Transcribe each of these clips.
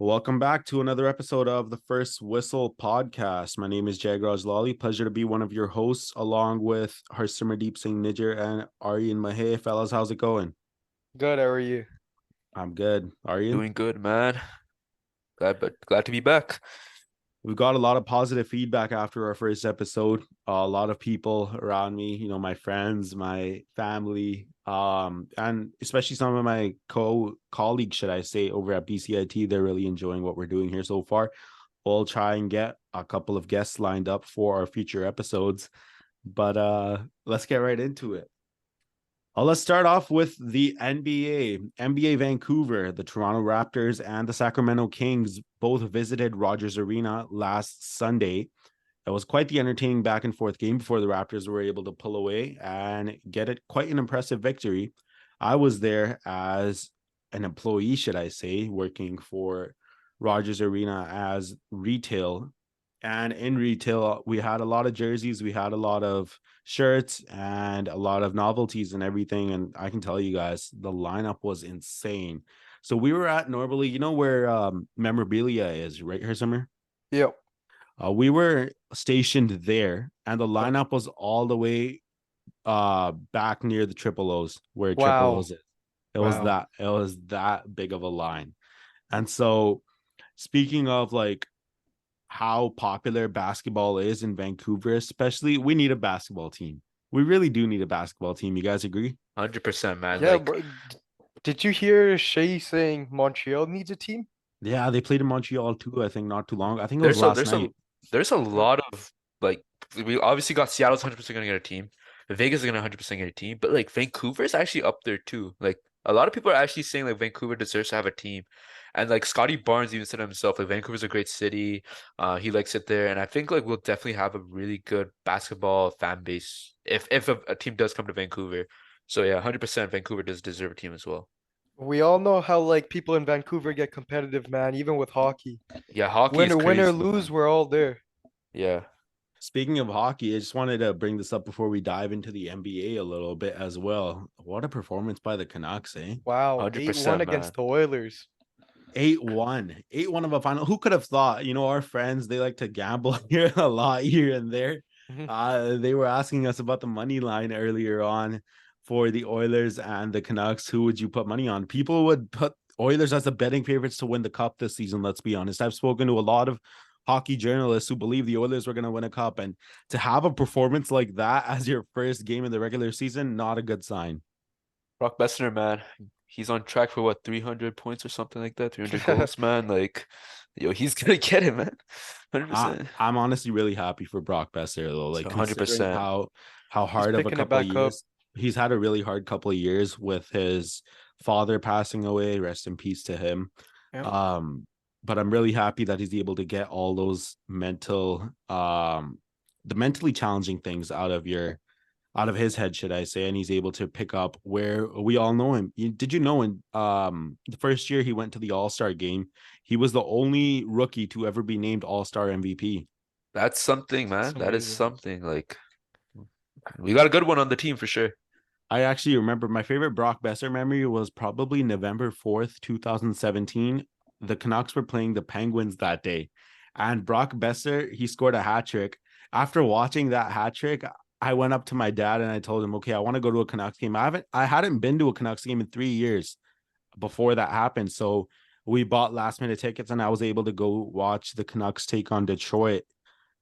Welcome back to another episode of the First Whistle podcast. My name is Jagraj. Pleasure to be one of your hosts, along with Harsimar Nijjar and Aryan Mahe. Fellas, how's it going? Good, how are you? I'm good. Aryan? Doing good, man. Glad to be back. We've got a lot of positive feedback after our first episode. A lot of people around me, my friends, my family, and especially some of my colleagues, should I say, over at BCIT, they're really enjoying what we're doing here so far. We'll try and get a couple of guests lined up for our future episodes, but let's get right into it. Let's start off with the NBA Vancouver. The Toronto Raptors and the Sacramento Kings both visited Rogers Arena last Sunday. It was quite the entertaining back and forth game before the Raptors were able to pull away and get it quite an impressive victory. I was there as an employee, should I say, working for Rogers Arena as retail. And in retail, we had a lot of jerseys, we had a lot of shirts and a lot of novelties and everything. And I can tell you guys, the lineup was insane. So we were at normally, where memorabilia is, right here, Summer? Yep. We were stationed there, and the lineup was all the way back near the Triple O's, where Triple O's is. It was that big of a line. And so speaking of how popular basketball is in Vancouver, especially, we need a basketball team. We really do need a basketball team. You guys agree? 100%, man. Yeah, bro. Did you hear Shay saying Montreal needs a team? Yeah, they played in Montreal too, I think, not too long. I think it was last night. There's a lot of, we obviously got Seattle's 100% going to get a team. Vegas is going to 100% get a team. But, Vancouver is actually up there too. A lot of people are actually saying, Vancouver deserves to have a team. And, Scotty Barnes even said himself, Vancouver's a great city. He likes it there. And I think, we'll definitely have a really good basketball fan base if a team does come to Vancouver. So, yeah, 100% Vancouver does deserve a team as well. We all know how people in Vancouver get competitive, man, even with hockey. Yeah, hockey is crazy. Win or lose, we're all there. Yeah. Speaking of hockey, I just wanted to bring this up before we dive into the NBA a little bit as well. What a performance by the Canucks, eh? Wow, 100%, 8-1 against the Oilers. 8-1 of a final. Who could have thought? Our friends, they like to gamble here a lot here and there. They were asking us about the money line earlier on for the Oilers and the Canucks. Who would you put money on? People would put Oilers as the betting favorites to win the cup this season. Let's be honest. I've spoken to a lot of hockey journalists who believe the Oilers were going to win a cup, and to have a performance like that as your first game in the regular season, not a good sign. Brock Besser, man, he's on track for 300 points or something like that, 300 goals, man. He's gonna get it, man. 100%. I'm honestly really happy for Brock Besser though. 100%. How hard of a couple of years. He's had a really hard couple of years with his father passing away. Rest in peace to him. Yeah. But I'm really happy that he's able to get all those the mentally challenging things out of his head, should I say, and he's able to pick up where we all know him. Did you know in the first year he went to the All-Star game, he was the only rookie to ever be named All-Star MVP? That's something, man. That is something. We got a good one on the team for sure. I actually remember my favorite Brock Besser memory was probably November 4th, 2017. The Canucks were playing the Penguins that day, and Brock Besser, he scored a hat trick. After watching that hat trick, I went up to my dad and I told him, okay, I want to go to a Canucks game. I hadn't been to a Canucks game in 3 years before that happened. So we bought last minute tickets and I was able to go watch the Canucks take on Detroit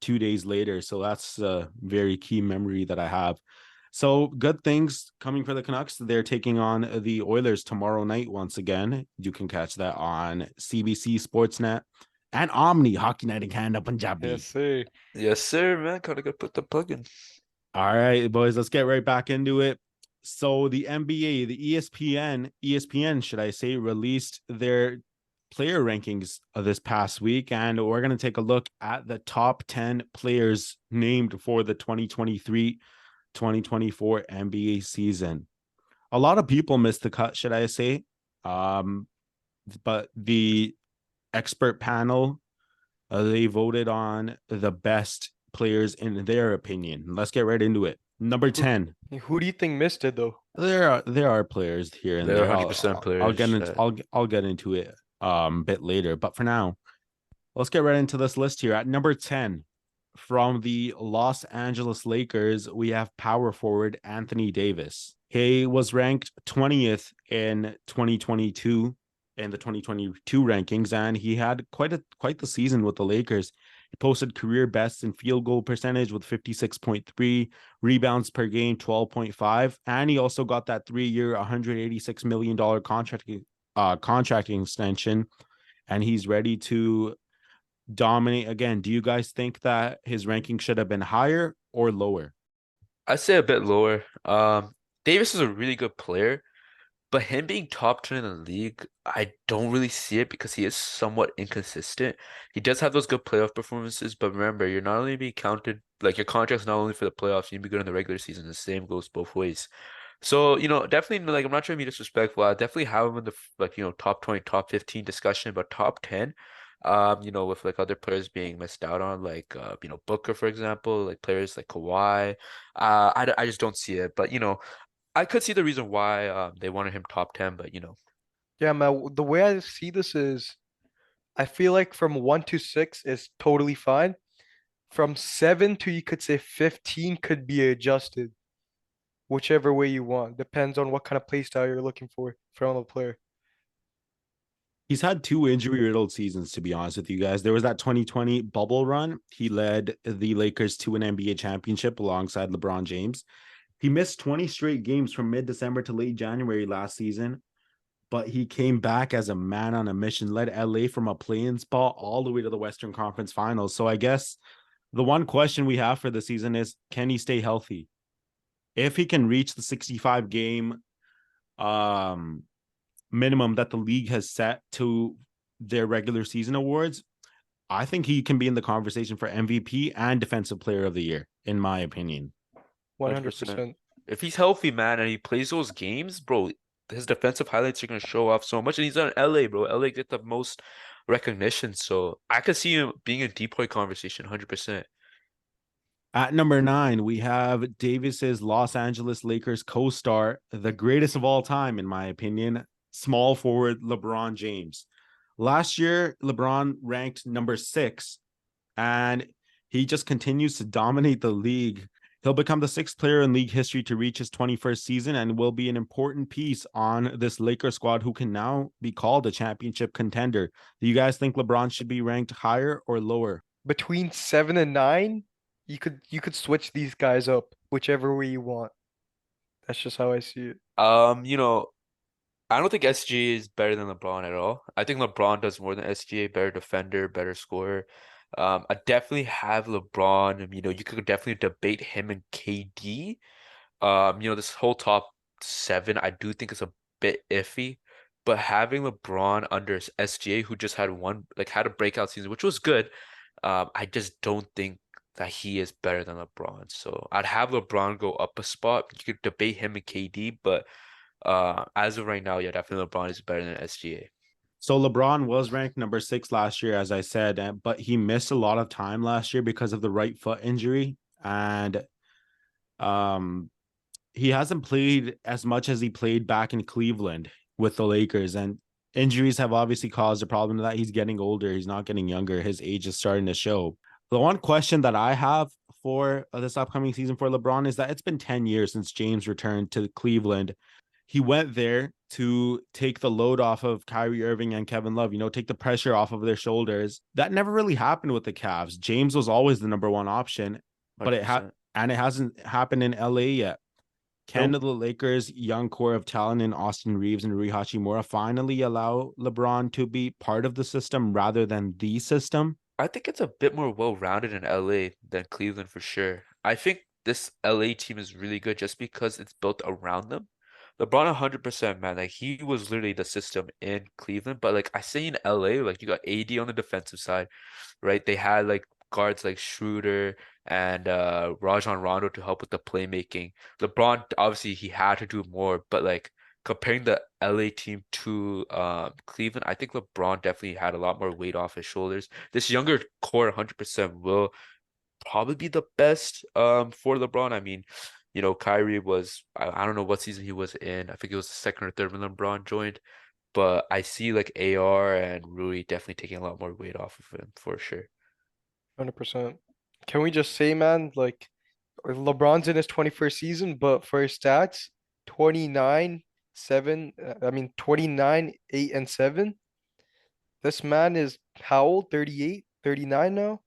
2 days later. So that's a very key memory that I have. So good things coming for the Canucks. They're taking on the Oilers tomorrow night once again. You can catch that on CBC Sportsnet and Omni Hockey Night in Canada, Punjabi. Yes, sir. Yes, sir, man. Gotta put the plug in. All right, boys, let's get right back into it. So the NBA, the ESPN, should I say, released their player rankings this past week, and we're going to take a look at the top 10 players named for the 2023-2024 NBA season. A lot of people missed the cut, should I say, but the expert panel, they voted on the best players in their opinion. Let's get right into it. Number 10. Who do you think missed it though? There are players here and there. 100% players. I'll get into it bit later. But for now, let's get right into this list here. At number 10, from the Los Angeles Lakers, we have power forward Anthony Davis. He was ranked 20th in 2022 in the 2022 rankings, and he had quite the season with the Lakers. He posted career best in field goal percentage with 56.3, rebounds per game 12.5, and he also got that 3-year, $186 million contracting extension, and he's ready to dominate again. Do you guys think that his ranking should have been higher or lower? I'd say a bit lower. Davis is a really good player, but him being top 10 in the league, I don't really see it because he is somewhat inconsistent. He does have those good playoff performances, but remember, you're not only being counted, like your contract's not only for the playoffs, you need to be good in the regular season. The same goes both ways. So, definitely, like, I'm not trying to be disrespectful. I definitely have him in the, like, top 20, top 15 discussion, but top 10, with like other players being missed out on, like, Booker, for example, like players like Kawhi. I just don't see it, but, I could see the reason why they wanted him top 10, but Yeah, man. The way I see this is, I feel like from 1 to 6 is totally fine. From 7 to, you could say, 15 could be adjusted, whichever way you want. Depends on what kind of play style you're looking for from a player. He's had 2 injury-riddled seasons, to be honest with you guys. There was that 2020 bubble run. He led the Lakers to an NBA championship alongside LeBron James. He missed 20 straight games from mid-December to late January last season, but he came back as a man on a mission, led LA from a play-in spot all the way to the Western Conference Finals. So I guess the one question we have for the season is, can he stay healthy? If he can reach the 65 game minimum that the league has set to their regular season awards, I think he can be in the conversation for MVP and Defensive Player of the Year, in my opinion. 100%. 100%. If he's healthy, man, and he plays those games, bro, his defensive highlights are gonna show off so much. And he's on LA, bro. LA get the most recognition, so I could see him being a depoy conversation, 100%. At number 9, we have Davis's Los Angeles Lakers co-star, the greatest of all time, in my opinion, small forward LeBron James. Last year, LeBron ranked number 6, and he just continues to dominate the league. He'll become the 6th player in league history to reach his 21st season and will be an important piece on this Lakers squad who can now be called a championship contender. Do you guys think LeBron should be ranked higher or lower? Between 7 and 9, you could switch these guys up whichever way you want. That's just how I see it. You know, I don't think SGA is better than LeBron at all. I think LeBron does more than SGA, better defender, better scorer. I definitely have LeBron. You could definitely debate him and KD. This whole top 7, I do think is a bit iffy, but having LeBron under SGA, who just had had a breakout season, which was good, I just don't think that he is better than LeBron. So I'd have LeBron go up a spot. You could debate him and KD, but as of right now, yeah, definitely LeBron is better than SGA. So LeBron was ranked number 6 last year, as I said, but he missed a lot of time last year because of the right foot injury. And he hasn't played as much as he played back in Cleveland with the Lakers. And injuries have obviously caused a problem that he's getting older. He's not getting younger. His age is starting to show. The one question that I have for this upcoming season for LeBron is that it's been 10 years since James returned to Cleveland. He went there to take the load off of Kyrie Irving and Kevin Love, take the pressure off of their shoulders. That never really happened with the Cavs. James was always the number one option, but it hasn't happened in LA yet. Can Nope. the Lakers' young core of talent in Austin Reeves and Rui Hachimura finally allow LeBron to be part of the system rather than the system? I think it's a bit more well-rounded in LA than Cleveland for sure. I think this LA team is really good just because it's built around them. LeBron 100%, man. Like he was literally the system in Cleveland, but like I say in LA, like you got AD on the defensive side, right? They had like guards like Schroeder and Rajon Rondo to help with the playmaking. LeBron obviously he had to do more, but like comparing the LA team to Cleveland, I think LeBron definitely had a lot more weight off his shoulders. This younger core 100% will probably be the best for LeBron. I mean, Kyrie was I don't know what season he was in. I think it was the second or third when LeBron joined. but I see like AR and Rui definitely taking a lot more weight off of him for sure. 100%. Can we just say, man, like LeBron's in his 21st season, but for his stats, 29, 7, 29, 8, and 7. This man is how old? 38, 39 now?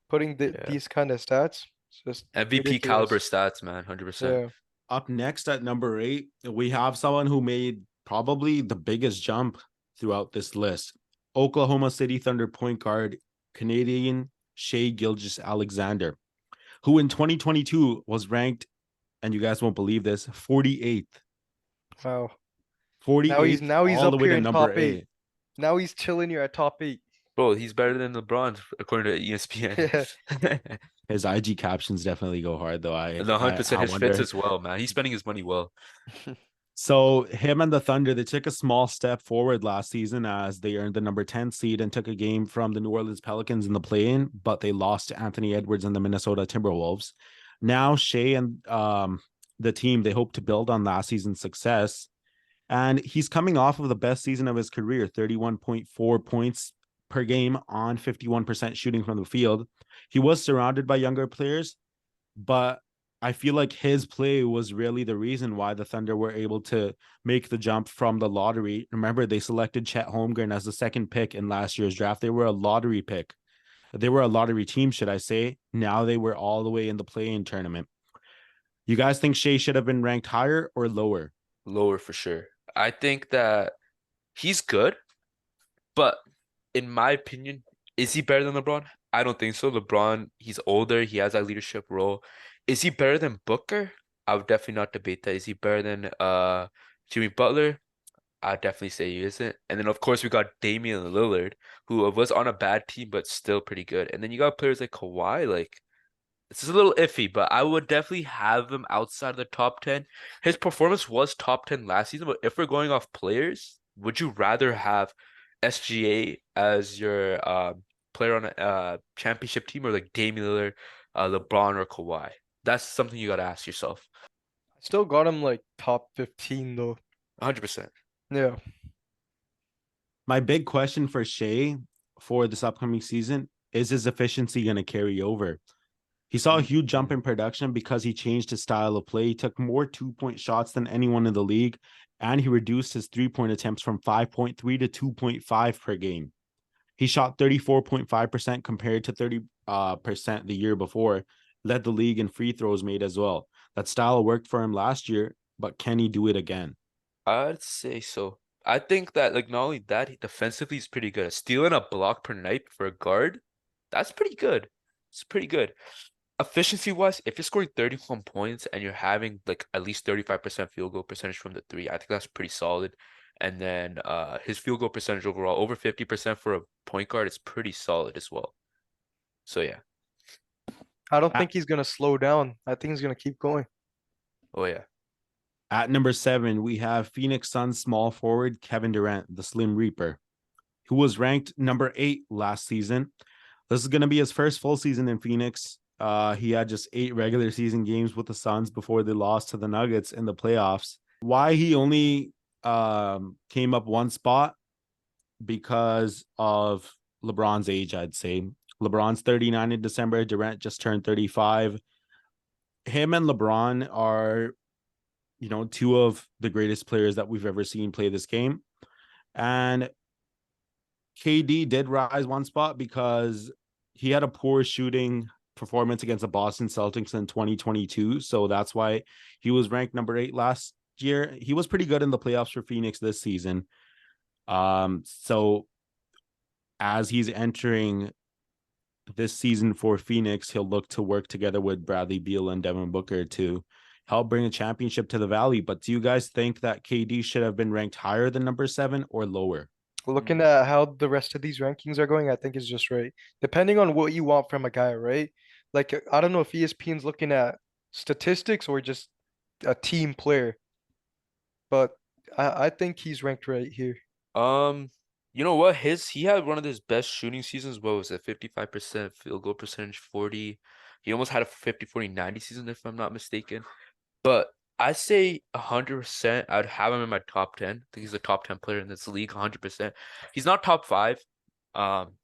Putting Yeah. these kind of stats. It's just MVP caliber ridiculous. stats, man, 100%. Yeah. Up next at number 8, we have someone who made probably the biggest jump throughout this list. Oklahoma City Thunder point guard, Canadian Shai Gilgeous-Alexander, who in 2022 was ranked, and you guys won't believe this, 48th. Wow. 48th Now he's all the up way here to in number top 8. 8. Now he's chilling here at top 8. Bro, he's better than LeBron according to ESPN. Yeah. His IG captions definitely go hard, though. And 100% I his fits wonder. as well, man. He's spending his money well. So him and the Thunder, they took a small step forward last season as they earned the number 10 seed and took a game from the New Orleans Pelicans in the play-in, but they lost to Anthony Edwards and the Minnesota Timberwolves. Now Shai and the team, they hope to build on last season's success. And he's coming off of the best season of his career, 31.4 points per game on 51% shooting from the field. He was surrounded by younger players, but I feel like his play was really the reason why the Thunder were able to make the jump from the lottery. Remember, they selected Chet Holmgren as the second pick in last year's draft. They were a lottery pick. They were a lottery team, should I say. Now they were all the way in the play-in tournament. You guys think Shai should have been ranked higher or lower? Lower for sure. I think that he's good, but in my opinion, is he better than LeBron? I don't think so. LeBron, he's older. He has that leadership role. Is he better than Booker? I would definitely not debate that. Is he better than Jimmy Butler? I'd definitely say he isn't. And then of course we got Damian Lillard, who was on a bad team but still pretty good. And then you got players like Kawhi, like this is a little iffy, but I would definitely have him outside of the top 10. His performance was top 10 last season, but if we're going off players, would you rather have SGA as your player on a championship team or like Damian Lillard, LeBron, or Kawhi? That's something you got to ask yourself. I still got him like top 15 though. 100%. Yeah. My big question for Shai for this upcoming season is his efficiency going to carry over? He saw a huge jump in production because he changed his style of play. He took more 2-point shots than anyone in the league, and he reduced his 3-point attempts from 5.3 to 2.5 per game. He shot 34.5% compared to 30% the year before, led the league in free throws made as well. That style worked for him last year, but can he do it again? I'd say so. I think that like not only that, he defensively is pretty good. Stealing a block per night for a guard, that's pretty good. It's pretty good. Efficiency wise, if you're scoring 31 points and you're having like at least 35% field goal percentage from the three, I think that's pretty solid. And then his field goal percentage overall, over 50% for a point guard, is pretty solid as well. So yeah. I don't think he's gonna slow down. I think he's gonna keep going. Oh yeah. At number 7, we have Phoenix Suns small forward Kevin Durant, the Slim Reaper, who was ranked number 8 last season. This is going to be his first full season in Phoenix. He had just 8 regular season games with the Suns before they lost to the Nuggets in the playoffs. Why he only came up one spot? Because of LeBron's age, I'd say. LeBron's 39 in December. Durant just turned 35. Him and LeBron are, two of the greatest players that we've ever seen play this game. And KD did rise one spot because he had a poor shooting performance against the Boston Celtics in 2022. So that's why he was ranked number 8 last year. He was pretty good in the playoffs for Phoenix this season. So as he's entering this season for Phoenix, he'll look to work together with Bradley Beal and Devin Booker to help bring a championship to the Valley. But do you guys think that KD should have been ranked higher than number 7 or lower? Looking at how the rest of these rankings are going, I think is just right. Depending on what you want from a guy, right? Like I don't know if ESPN's looking at statistics or just a team player, but I think he's ranked right here. You know what? He had one of his best shooting seasons. What was it? 55% field goal percentage, 40. He almost had a 50-40-90 season, if I'm not mistaken. But I say 100%. I'd have him in my top 10. I think he's a top 10 player in this league, 100%. He's not top 5, um,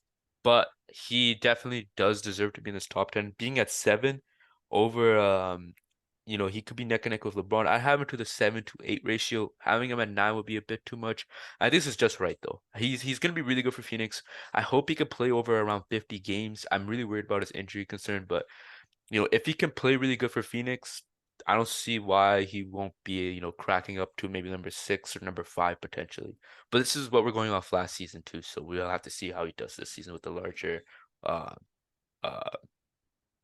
but he definitely does deserve to be in this top 10. Being at 7 over, he could be neck and neck with LeBron. I have him to the 7-8 ratio. Having him at 9 would be a bit too much. I think this is just right though. He's gonna be really good for Phoenix. I hope he could play over around 50 games. I'm really worried about his injury concern, but if he can play really good for Phoenix, I don't see why he won't be, cracking up to maybe number 6 or number 5 potentially. But this is what we're going off last season too, so we'll have to see how he does this season with the larger uh uh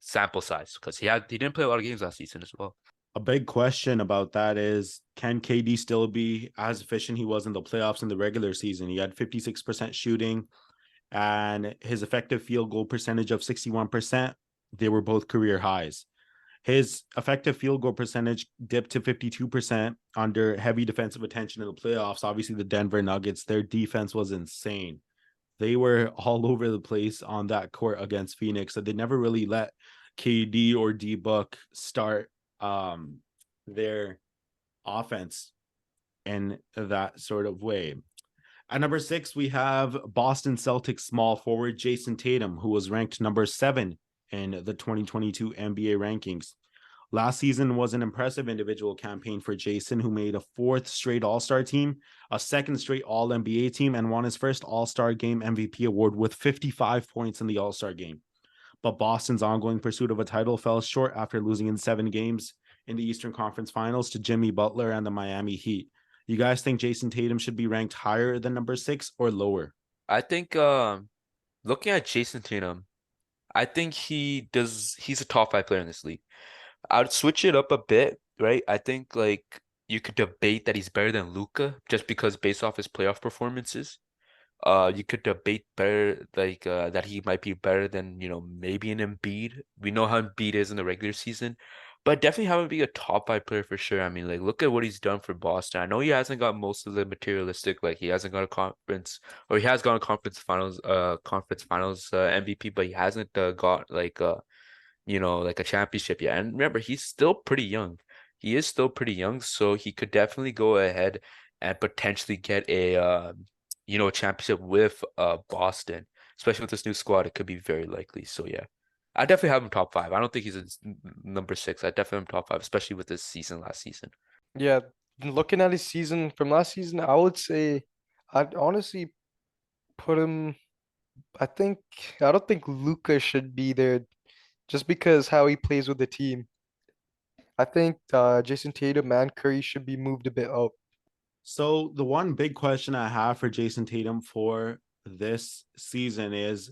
sample size because he didn't play a lot of games last season as well. A big question about that is, can KD still be as efficient he was in the playoffs in the regular season? He had 56% shooting and his effective field goal percentage of 61%. They were both career highs. His effective field goal percentage dipped to 52% under heavy defensive attention in the playoffs. Obviously, the Denver Nuggets, their defense was insane. They were all over the place on that court against Phoenix. So they never really let KD or D-Book start their offense in that sort of way. At number 6, we have Boston Celtics small forward Jason Tatum, who was ranked number 7 in the 2022 NBA rankings. Last season was an impressive individual campaign for Jason, who made a 4th straight All-Star team, a 2nd straight All-NBA team, and won his first All-Star Game MVP award with 55 points in the All-Star Game. But Boston's ongoing pursuit of a title fell short after losing in 7 games in the Eastern Conference Finals to Jimmy Butler and the Miami Heat. You guys think Jason Tatum should be ranked higher than number 6 or lower? I think looking at Jason Tatum, I think he's a top 5 player in this league. I'd switch it up a bit, right? I think like you could debate that he's better than Luka just because based off his playoff performances. You could debate better like that he might be better than, maybe an Embiid. We know how Embiid is in the regular season, but definitely have him be a top 5 player for sure. I mean, like look at what he's done for Boston. I know he hasn't got most of the materialistic, like he hasn't got a conference or he has gone a conference finals MVP, but he hasn't got like a championship yet. And remember, he's still pretty young. He is still pretty young, so he could definitely go ahead and potentially get a championship with Boston, especially with this new squad. It could be very likely. So yeah, I definitely have him top 5. I don't think he's number 6. I definitely have him top 5, especially with this season last season. Yeah, looking at his season from last season, I would say I'd honestly put him. I think I don't think Luca should be there just because how he plays with the team. I think Jason Tatum and Curry should be moved a bit up. So the one big question I have for Jason Tatum for this season is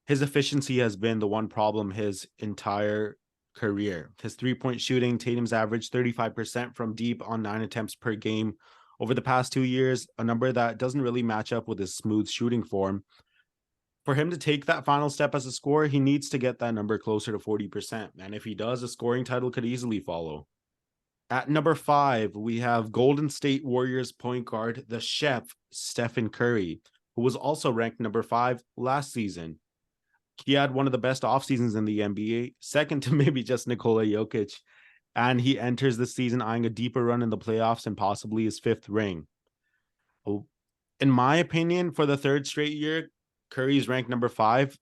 his efficiency has been the one problem his entire career. His 3-point shooting, Tatum's averaged 35% from deep on 9 attempts per game over the past 2 years, a number that doesn't really match up with his smooth shooting form. For him to take that final step as a scorer, he needs to get that number closer to 40%. And if he does, a scoring title could easily follow. At number 5, we have Golden State Warriors point guard, the chef, Stephen Curry, who was also ranked number 5 last season. He had one of the best off seasons in the NBA, second to maybe just Nikola Jokic, and he enters the season eyeing a deeper run in the playoffs and possibly his 5th ring. In my opinion, for the 3rd straight year, Curry's ranked number 5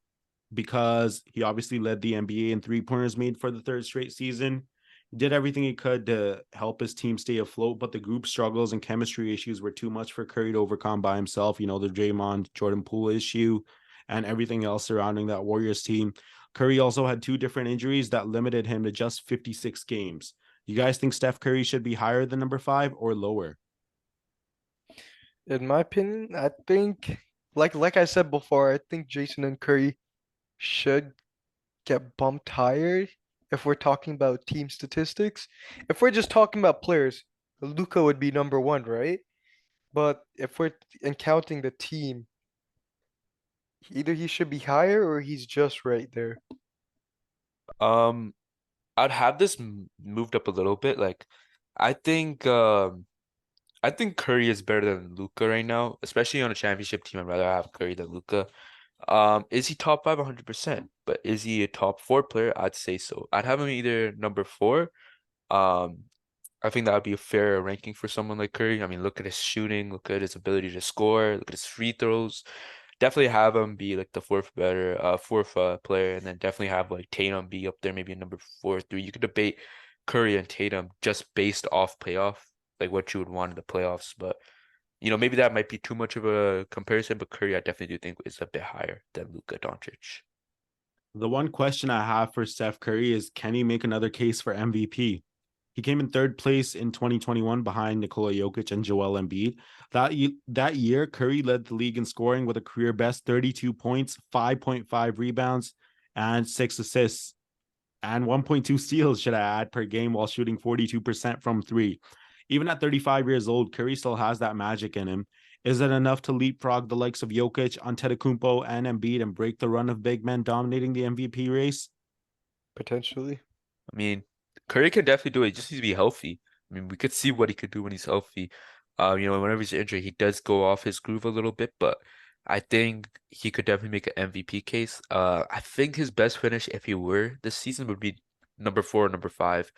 because he obviously led the NBA in 3-pointers made for the 3rd straight season. He did everything he could to help his team stay afloat, but the group struggles and chemistry issues were too much for Curry to overcome by himself. The Draymond, Jordan Poole issue and everything else surrounding that Warriors team. Curry also had 2 different injuries that limited him to just 56 games. You guys think Steph Curry should be higher than number 5 or lower? In my opinion, I think like I said before, I think Jason and Curry should get bumped higher if we're talking about team statistics. If we're just talking about players, Luca would be number 1, right? But if we're counting the team, either he should be higher or he's just right there. Um, I'd have this moved up a little bit. Like, I think I think Curry is better than Luca right now, especially on a championship team. I'd rather have Curry than Luca. Is he top 5? 100%. But is he a top 4 player? I'd say so. I'd have him either number 4. Um, I think that would be a fair ranking for someone like Curry. I mean, look at his shooting, look at his ability to score, look at his free throws. Definitely have him be like the fourth player, and then definitely have like Tatum be up there, maybe a number 4 or 3. You could debate Curry and Tatum just based off playoff, like what you would want in the playoffs. But maybe that might be too much of a comparison. But Curry, I definitely do think is a bit higher than Luka Doncic. The one question I have for Steph Curry is, can he make another case for MVP? He came in third place in 2021 behind Nikola Jokic and Joel Embiid. That year, Curry led the league in scoring with a career best 32 points, 5.5 rebounds, and 6 assists, and 1.2 steals, should I add, per game, while shooting 42% from three. Even at 35 years old, Curry still has that magic in him. Is it enough to leapfrog the likes of Jokic, Antetokounmpo, and Embiid and break the run of big men dominating the MVP race? Potentially. I mean, Curry can definitely do it. He just needs to be healthy. I mean, we could see what he could do when he's healthy. Whenever he's injured, he does go off his groove a little bit, but I think he could definitely make an MVP case. I think his best finish, if he were this season, would be number 4 or number 5.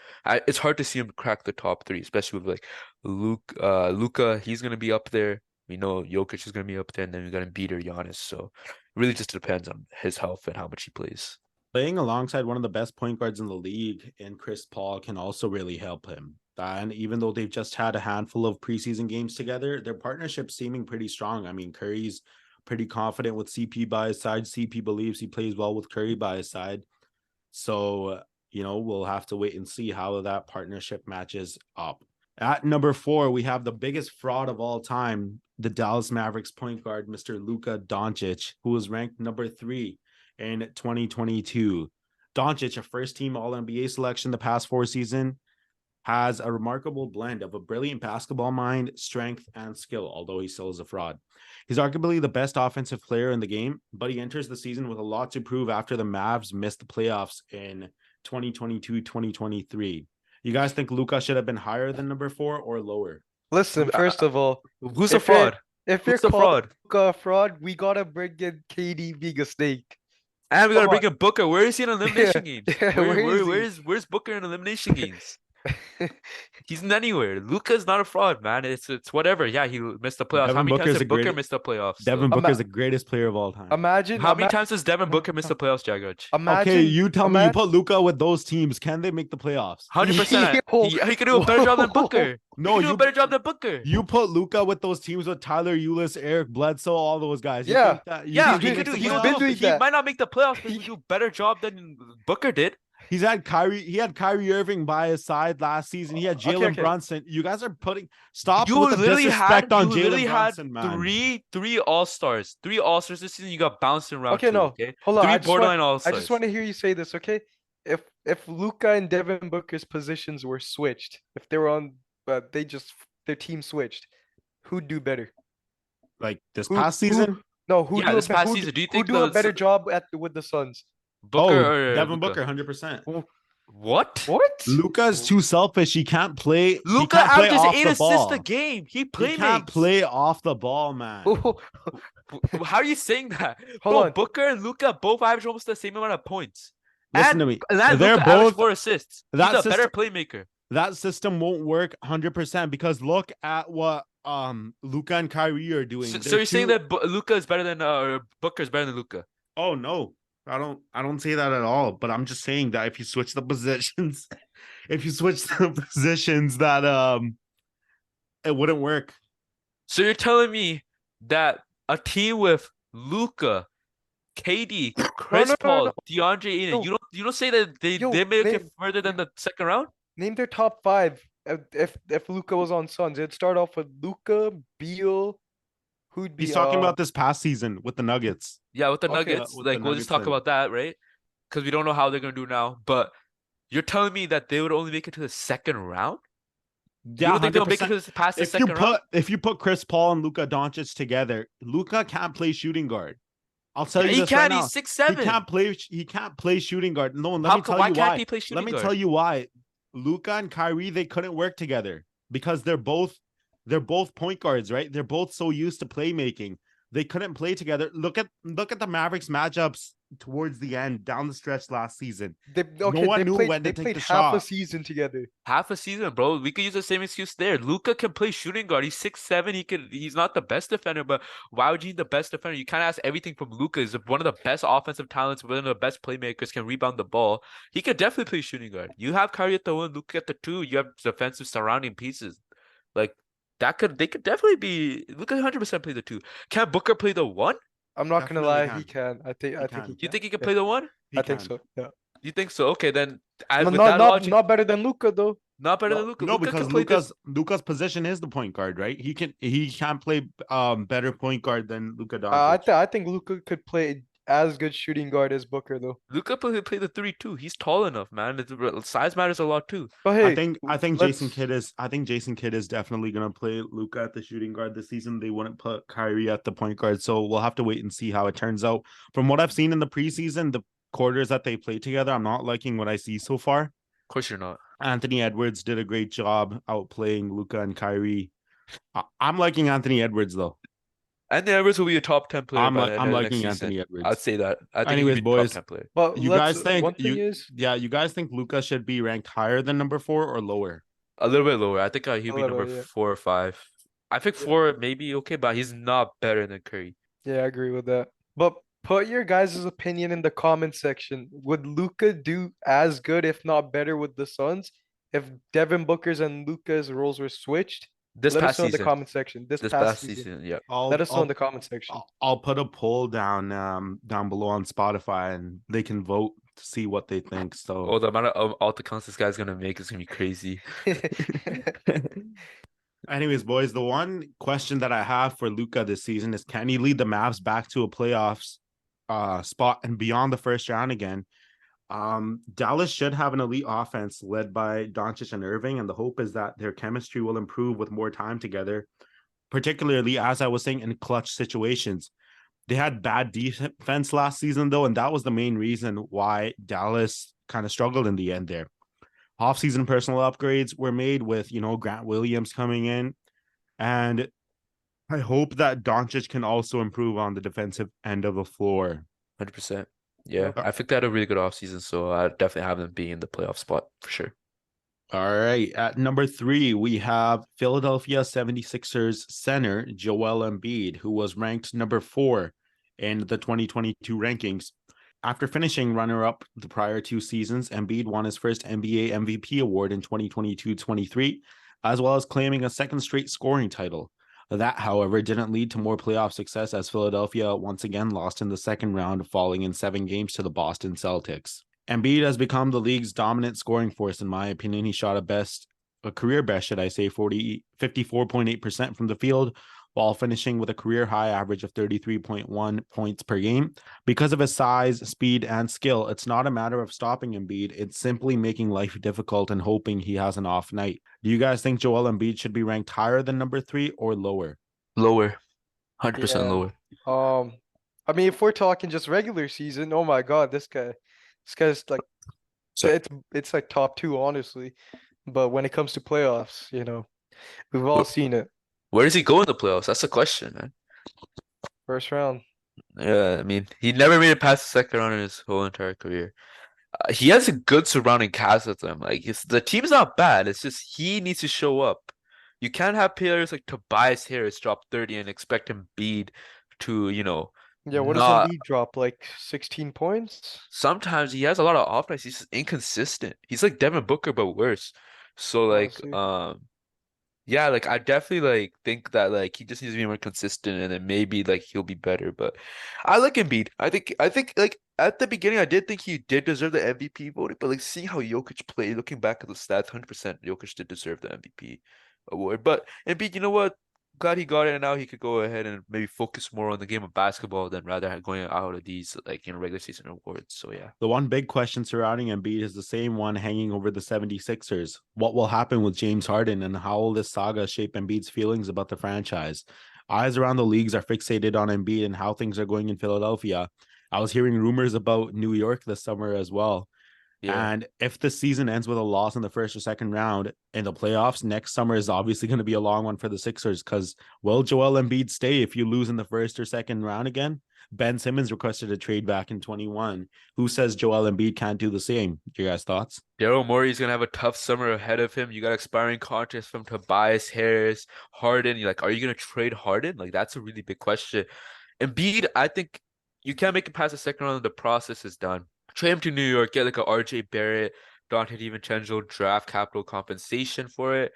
It's hard to see him crack the top 3, especially with like Luka. He's gonna be up there. We know Jokic is gonna be up there, and then we got Embiid or Giannis. So it really just depends on his health and how much he plays. Playing alongside one of the best point guards in the league in Chris Paul can also really help him. And even though they've just had a handful of preseason games together, their partnership's seeming pretty strong. I mean, Curry's pretty confident with CP by his side. CP believes he plays well with Curry by his side. So, we'll have to wait and see how that partnership matches up. At number 4, we have the biggest fraud of all time, the Dallas Mavericks point guard, Mr. Luka Doncic, who was ranked number 3 in 2022. Doncic, a first-team All-NBA selection the past 4 seasons, has a remarkable blend of a brilliant basketball mind, strength, and skill, although he still is a fraud. He's arguably the best offensive player in the game, but he enters the season with a lot to prove after the Mavs missed the playoffs in 2022-2023. You guys think Luka should have been higher than number 4 or lower? Listen, first of all, Who's a fraud? if you're Who's a fraud? Luka a fraud, we gotta bring in KD being a snake. And we gotta Come bring in Booker. Where is he in elimination games? Yeah, Where's Booker in elimination games? He's not anywhere. Luka's not a fraud, man. It's whatever. Yeah, he missed the playoffs. How many times did Booker miss the playoffs? Devin Booker is the greatest player of all time. How many times does Devin Booker miss the playoffs, Jagraj? Okay, you tell me, you put Luka with those teams, can they make the playoffs? 100%. He could do a better job than Booker. No, you do a better job than Booker. You put Luka with those teams with Tyler Eulis, Eric Bledsoe, all those guys. He might not make the playoffs, but he do a better job than Booker did. He had Kyrie Irving by his side last season. He had Jalen Brunson. You guys are stop with the disrespect on Jalen Brunson, man. Three All-Stars. 3 All-Stars this season. You got bounced in round 2. Okay, hold on. 3 borderline All-Stars. I just want to hear you say this, okay? If Luka and Devin Booker's positions were switched, if they were on, their team switched, who'd do better? Like this past season? This past season. Do you think who'd do a better job with the Suns? Booker or Devin Booker, 100%. What? Luka's too selfish. He can't play. Luka averages 8 assists a game. He can't play off the ball, man. How are you saying that? Hold on. Booker and Luka both average almost the same amount of points. Listen to me. They're both 4 assists. He's a better playmaker. That system won't work 100% because look at what Luka and Kyrie are doing. So you're saying that Luka is better than Booker is better than Luka? Oh no. I don't say that at all, but I'm just saying that if you switch the positions, that it wouldn't work. So you're telling me that a team with Luka, KD, Chris Paul, DeAndre Ayton, you don't say that they make it further than the second round? Name their top 5 if Luka was on Suns. It'd start off with Luka, Beal. He's talking about this past season with the Nuggets. Yeah, with the Nuggets. We'll just talk about that, right? Because we don't know how they're going to do now. But you're telling me that they would only make it to the second round? Yeah, you don't think they'll make it past the second round? If you put Chris Paul and Luka Doncic together, Luka can't play shooting guard. I'll tell you this right now. He's 6'7". He can't play shooting guard. No, why can't he play shooting guard? Let me tell you why. Luka and Kyrie, they couldn't work together because they're both point guards, right? They're both so used to playmaking. They couldn't play together. Look at the Mavericks matchups towards the end, down the stretch last season. They No okay. one They knew played. when to They take played the half a shot. season together. Half a season, bro. We could use the same excuse there. Luca can play shooting guard. He's 6'7". He's not the best defender, but why would you need the best defender? You can't ask everything from Luca. He's one of the best offensive talents, one of the best playmakers, can rebound the ball. He could definitely play shooting guard. You have Kyrie at the 1, Luca at the 2. You have defensive surrounding pieces. Like they could definitely be. Luca 100% play the 2. Can Booker play the 1? I'm not gonna Definitely lie. can. He can. I think. He I think he can. You can. think he can Yeah, play the 1? He I think can. so. Yeah. You think so? Okay, then No, with that logic, not better than Luca though. not better than No. Luca. No, Luca can because play the Luca's position is the point guard, right? He can't play better point guard than Luka I Doncic. th I think Luca could play as good shooting guard as Booker though. Luca play the 3 too. He's tall enough, man. Size matters a lot too. But I hey, think Jason let's. Kidd is definitely gonna play Luka at the shooting guard this season. They wouldn't put Kyrie at the point guard, so we'll have to wait and see how it turns out. From what I've seen in the preseason, the quarters that they played together, I'm not liking what I see so far. Of course you're not. Anthony Edwards did a great job outplaying Luka and Kyrie. I'm liking Anthony Edwards though. Anthony Edwards will be a top 10 player by the end I'm of the liking next season. Anthony Edwards. I'd say that. I think Anyways, he'd be a top boys, 10 player. But you let's. guys think One thing is you guys think Luka should be ranked higher than number 4 or lower? A little bit lower. I think he'll a be little. number Yeah. 4 or 5. I think Yeah. 4 maybe okay, but he's not better than Curry. Yeah, I agree with that. But put your guys' opinion in the comment section. Would Luca do as good, if not better, with the Suns if Devin Booker's and Luca's roles were switched? This Let us past know in the season. comment section. This This past past season. season, yeah. Let us know in the comment section. I'll put a poll down below on Spotify and they can vote to see what they think. So Oh, the amount of alt accounts this guy's gonna make is gonna be crazy. anyways, boys, the one question that I have for Luka this season is, can he lead the Mavs back to a playoffs spot and beyond the first round again? Dallas should have an elite offense led by Doncic and Irving, and the hope is that their chemistry will improve with more time together, particularly, as I was saying, in clutch situations. They had bad defense last season, though, and that was the main reason why Dallas kind of struggled in the end there. Off-season personal upgrades were made with, Grant Williams coming in, and I hope that Doncic can also improve on the defensive end of the floor. 100%. Yeah, I think they had a really good offseason, so I definitely have them being in the playoff spot for sure. All right. At number 3, we have Philadelphia 76ers center Joel Embiid, who was ranked number 4 in the 2022 rankings. After finishing runner-up the prior 2 seasons, Embiid won his first NBA MVP award in 2022-23, as well as claiming a second straight scoring title. That, however, didn't lead to more playoff success as Philadelphia once again lost in the second round, falling in 7 games to the Boston Celtics. Embiid has become the league's dominant scoring force, in my opinion. He shot a career best, should I say, 54.8% from the field, while finishing with a career high average of 33.1 points per game. Because of his size, speed, and skill, it's not a matter of stopping Embiid. It's simply making life difficult and hoping he has an off night. Do you guys think Joel Embiid should be ranked higher than number 3 or lower? Lower. 100% Yeah. lower. I mean, if we're talking just regular season, oh my God, this guy's like, it's like top 2, honestly. But when it comes to playoffs, we've all seen it. Where does he go in the playoffs? That's the question, man. First round. Yeah, I mean, he never made it past the second round in his whole entire career. He has a good surrounding cast with him. Like, the team's not bad. It's just he needs to show up. You can't have players like Tobias Harris drop 30 and expect Embiid to, Yeah, what does not. Embiid drop? Like 16 points? Sometimes he has a lot of off nights. He's just inconsistent. He's like Devin Booker, but worse. So, Honestly. yeah, like I definitely think that he just needs to be more consistent and then maybe he'll be better. But I like Embiid. I think like at the beginning I did think he did deserve the MVP voting, but seeing how Jokic played, looking back at the stats, 100% Jokic did deserve the MVP award. But Embiid, you know what? Glad he got it, and now he could go ahead and maybe focus more on the game of basketball than rather going out of these regular season awards. So yeah. The one big question surrounding Embiid is the same one hanging over the 76ers. What will happen with James Harden, and how will this saga shape Embiid's feelings about the franchise? Eyes around the leagues are fixated on Embiid and how things are going in Philadelphia. I was hearing rumors about New York this summer as well. Yeah. And if the season ends with a loss in the first or second round in the playoffs, next summer is obviously going to be a long one for the Sixers, because will Joel Embiid stay if you lose in the first or second round again? Ben Simmons requested a trade back in 21. Who says Joel Embiid can't do the same? Your guys' thoughts? Daryl Morey's gonna have a tough summer ahead of him. You got expiring contracts from Tobias Harris, Harden. You're like, are you gonna trade Harden? Like that's a really big question. Embiid, I think you can't make it past the second round. The process is done. Trade him to New York, get like a RJ Barrett, Dante DiVincenzo, draft capital compensation for it,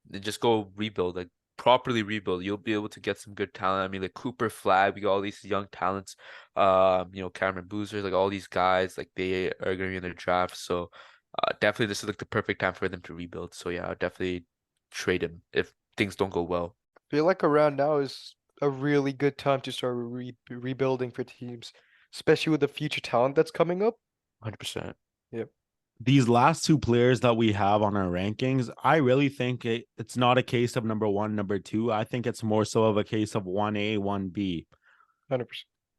then just go rebuild, like properly rebuild. You'll be able to get some good talent. I mean, like Cooper Flag, we got all these young talents. Cameron Boozer, like all these guys, like they are gonna be in the draft. So definitely this is like the perfect time for them to rebuild. So yeah, I'll definitely trade him if things don't go well. I feel like around now is a really good time to start rebuilding for teams, especially with the future talent that's coming up. 100%. Yep. These last two players that we have on our rankings, I really think it's not a case of number one, number two. I think it's more so of a case of 1A, 1B. 100%.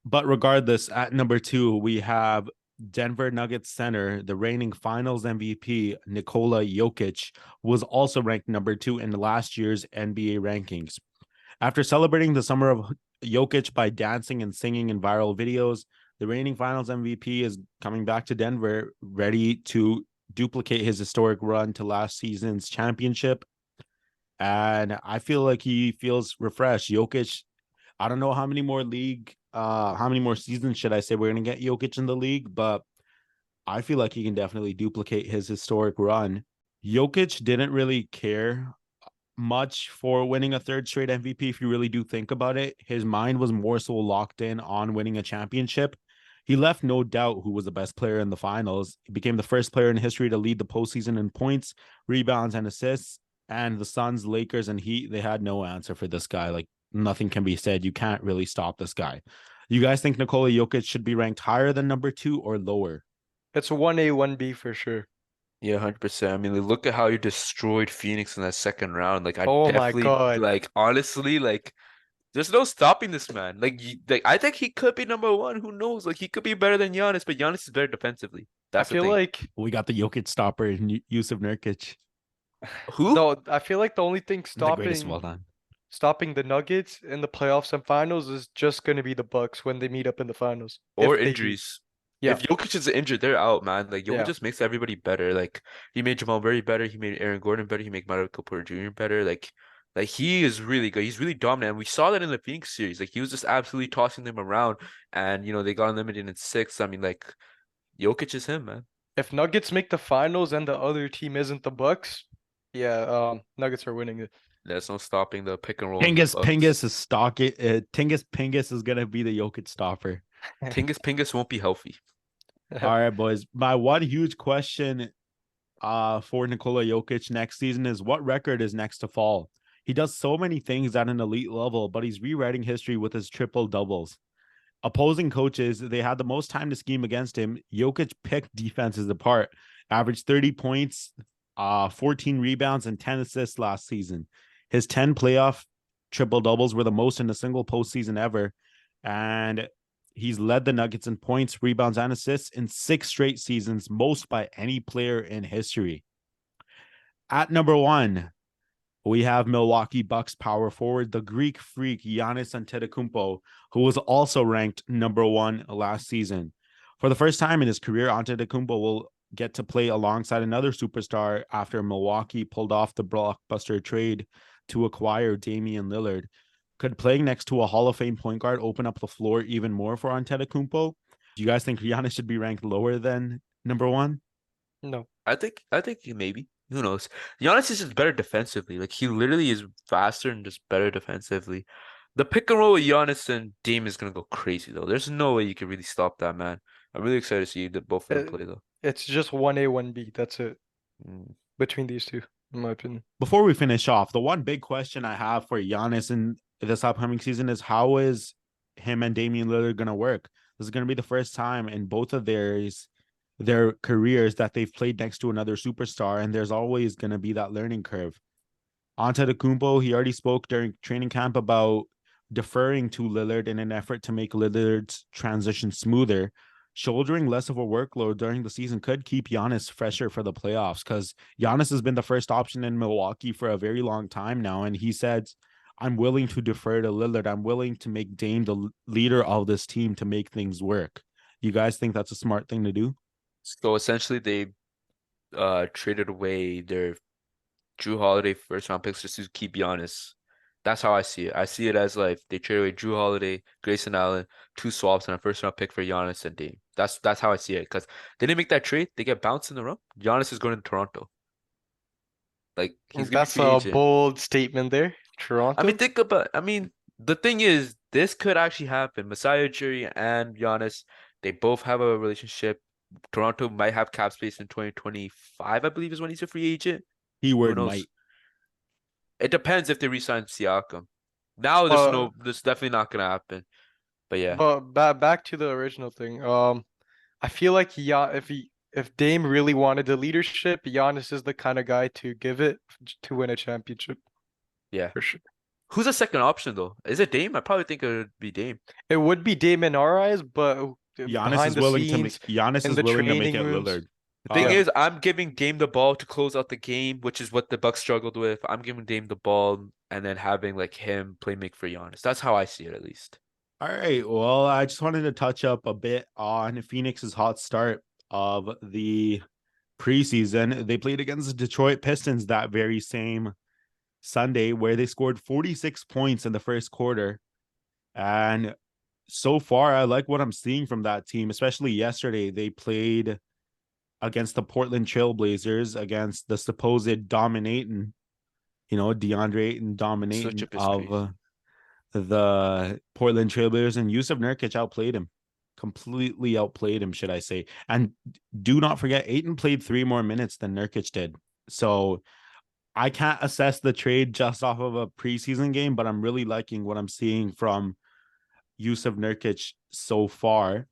But regardless, at number two, we have Denver Nuggets center, the reigning finals MVP, Nikola Jokic, was also ranked number two in last year's NBA rankings. After celebrating the summer of Jokic by dancing and singing in viral videos, the reigning finals MVP is coming back to Denver, ready to duplicate his historic run to last season's championship. And I feel like he feels refreshed. Jokic, I don't know how many more seasons should I say we're going to get Jokic in the league, but I feel like he can definitely duplicate his historic run. Jokic didn't really care much for winning a third straight MVP. If you really do think about it, his mind was more so locked in on winning a championship. He left no doubt who was the best player in the finals. He became the first player in history to lead the postseason in points, rebounds, and assists. And the Suns, Lakers, and Heat, they had no answer for this guy. Like nothing can be said. You can't really stop this guy. You guys think Nikola Jokic should be ranked higher than number two or lower? It's a 1A, 1B for sure. Yeah, 100%. I mean, like, look at how you destroyed Phoenix in that second round. Like, I Oh my definitely, God. like, honestly, like, there's no stopping this man. Like, I think he could be number one. Who knows? Like, he could be better than Giannis, but Giannis is better defensively. I That's the feel thing. like We got the Jokic stopper in Yusuf Nurkic, Who? no, I feel like the only thing the greatest of all time. stopping the Nuggets in the playoffs and finals is just going to be the Bucks when they meet up in the finals. Or If they do. injuries. Yeah. If Jokic is injured, they're out, man. Like, Jokic Yeah. just makes everybody better. Like, he made Jamal Murray better. He made Aaron Gordon better. He made Michael Porter Jr. better. Like he is really good. He's really dominant. And we saw that in the Phoenix series. Like, he was just absolutely tossing them around. And, they got eliminated in six. I mean, like, Jokic is him, man. If Nuggets make the finals and the other team isn't the Bucks, yeah, Nuggets are winning it. There's no stopping the pick and roll. of the Bucks. Pingus is stalking. Pingus is gonna be the Jokic stopper. Pingus won't be healthy. All right, boys. My one huge question for Nikola Jokic next season is what record is next to fall? He does so many things at an elite level, but he's rewriting history with his triple doubles. Opposing coaches, they had the most time to scheme against him. Jokic picked defenses apart, averaged 30 points, 14 rebounds, and 10 assists last season. His 10 playoff triple doubles were the most in a single postseason ever. And he's led the Nuggets in points, rebounds, and assists in 6 straight seasons, most by any player in history. At number one, we have Milwaukee Bucks power forward, the Greek freak Giannis Antetokounmpo, who was also ranked number one last season. For the first time in his career, Antetokounmpo will get to play alongside another superstar after Milwaukee pulled off the blockbuster trade to acquire Damian Lillard. Could playing next to a Hall of Fame point guard open up the floor even more for Antetokounmpo? Do you guys think Giannis should be ranked lower than number one? No. I think maybe. Who knows? Giannis is just better defensively. Like, he literally is faster and just better defensively. The pick and roll with Giannis and Dame is gonna go crazy though. There's no way you can really stop that, man. I'm really excited to see both of them play though. It's just 1A, 1B. That's it Mm. between these two, in my opinion. Before we finish off, the one big question I have for Giannis in this upcoming season is how is him and Damian Lillard going to work? This is going to be the first time in both of their careers that they've played next to another superstar, and there's always going to be that learning curve. Antetokounmpo, he already spoke during training camp about deferring to Lillard in an effort to make Lillard's transition smoother. Shouldering less of a workload during the season could keep Giannis fresher for the playoffs because Giannis has been the first option in Milwaukee for a very long time now. And he said I'm willing to defer to Lillard. I'm willing to make Dame the leader of this team to make things work. You guys think that's a smart thing to do? So essentially, they traded away their Drew Holiday first round picks just to keep Giannis. That's how I see it. I see it as like they traded away Drew Holiday, Grayson Allen, two swaps, and a first round pick for Giannis and Dame. That's how I see it. Because they didn't make that trade, they get bounced in the room. Giannis is going to Toronto. Like he's gonna be That's free a agent. bold statement there. Toronto. I mean, the thing is, this could actually happen. Masai Ujiri and Giannis, they both have a relationship. Toronto might have cap space in 2025, I believe, is when he's a free agent. Who Keyword knows? might. It depends if they re-sign Siakam. Now But this definitely not gonna happen. But yeah, back to the original thing. I feel like if Dame really wanted the leadership, Giannis is the kind of guy to give it to win a championship yeah. for sure. Who's a second option though? Is it Dame? I probably think it would be Dame. It would be Dame in our eyes, but Giannis behind is the willing to make scenes, Giannis in is the willing to make training it rooms, Lillard. The thing yeah. is, I'm giving Dame the ball to close out the game, which is what the Bucks struggled with. I'm giving Dame the ball and then having like him play make for Giannis. That's how I see it, at least. All right. Well, I just wanted to touch up a bit on Phoenix's hot start of the preseason. They played against the Detroit Pistons that very same Sunday, where they scored 46 points in the first quarter. And so far, I like what I'm seeing from that team, especially yesterday. They played against the Portland Trailblazers, against the supposed dominating, DeAndre Ayton Such dominating a of mystery. the Portland Trailblazers, and Yusuf Nurkic outplayed him. Completely outplayed him, should I say. And do not forget, Ayton played 3 more minutes than Nurkic did. So I can't assess the trade just off of a preseason game, but I'm really liking what I'm seeing from Yusuf Nurkic so far.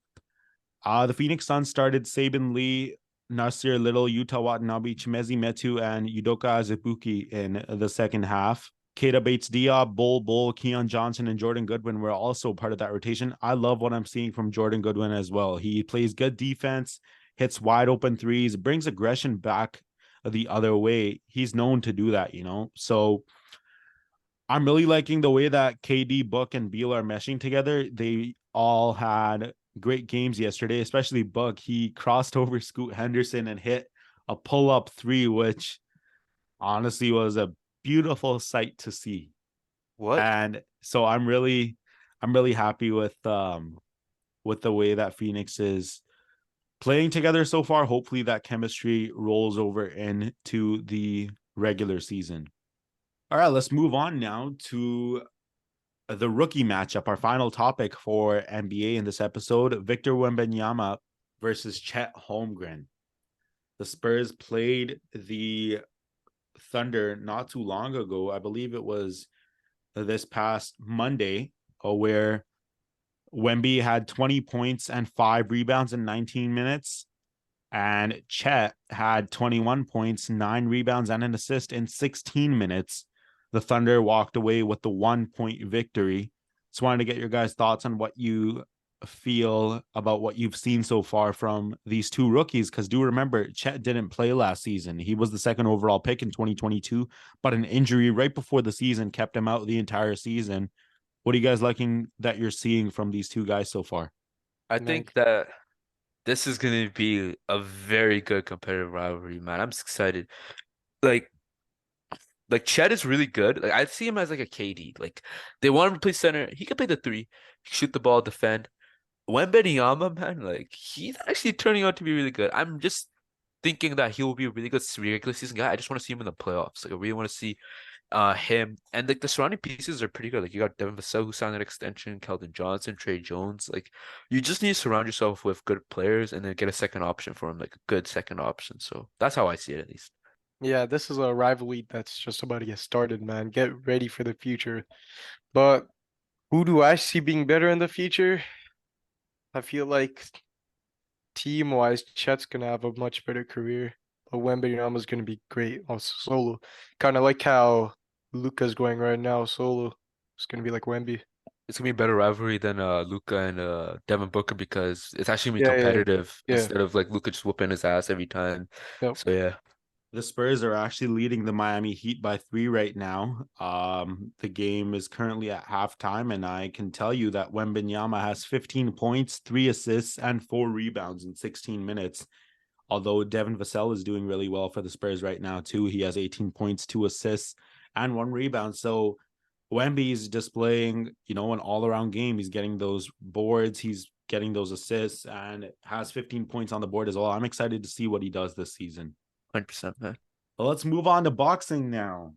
The Phoenix Suns started Saban Lee, Nasir Little, Yuta Watanabe, Chimezi Metu, and Udoka Azubuike in the second half. Keita Bates-Diop, Bull, Keon Johnson, and Jordan Goodwin were also part of that rotation. I love what I'm seeing from Jordan Goodwin as well. He plays good defense, hits wide open threes, brings aggression back the other way. He's known to do that, So I'm really liking the way that KD, Book, and Beal are meshing together. They all had great games yesterday, especially Book. He crossed over Scoot Henderson and hit a pull-up three, which honestly was a beautiful sight to see. What? And so I'm really happy with the way that Phoenix is playing together so far. Hopefully that chemistry rolls over into the regular season. All right, let's move on now to the rookie matchup, our final topic for NBA in this episode. Victor Wembanyama versus Chet Holmgren. The Spurs played the Thunder not too long ago. I believe it was this past Monday, where Wemby had 20 points and 5 rebounds in 19 minutes. And Chet had 21 points, 9 rebounds, and an assist in 16 minutes. The Thunder walked away with the 1-point victory. Just wanted to get your guys' thoughts on what you feel about what you've seen so far from these two rookies. Because do remember, Chet didn't play last season. He was the second overall pick in 2022, but an injury right before the season kept him out the entire season. What are you guys liking that you're seeing from these two guys so far? I Man, think that this is gonna be a very good competitive rivalry, man. I'm excited. Like, like Chet is really good. Like I see him as like a KD. Like they want him to play center. He can play the three, shoot the ball, defend. Wembanyama, man, like he's actually turning out to be really good. I'm just thinking that he will be a really good regular season guy. I just want to see him in the playoffs. Like I really want to see him and like the surrounding pieces are pretty good. Like you got Devin Vassell who signed an extension, Keldon Johnson, Trey Jones. Like you just need to surround yourself with good players and then get a second option for him, like a good second option. So that's how I see it at least. yeah, this is a rivalry that's just about to get started, man. Get ready for the future. But who do I see being better in the future? I feel like team-wise, Chet's gonna have a much better career, but Wembanyama's gonna be great also solo. Kind of like how Luka's going right now solo. It's gonna be like Wemby. It's gonna be a better rivalry than Luca and Devin Booker because it's actually gonna be Yeah, yeah, competitive yeah. instead of like Luca just whooping his ass every time. Yep. So yeah. The Spurs are actually leading the Miami Heat by 3 right now. The game is currently at halftime, and I can tell you that Wembenyama has 15 points, 3 assists, and 4 rebounds in 16 minutes. Although Devin Vassell is doing really well for the Spurs right now, too. He has 18 points, 2 assists, and 1 rebound. So Wemby is displaying, an all-around game. He's getting those boards, he's getting those assists, and has 15 points on the board as well. I'm excited to see what he does this season. 100%, man. But let's move on to boxing now.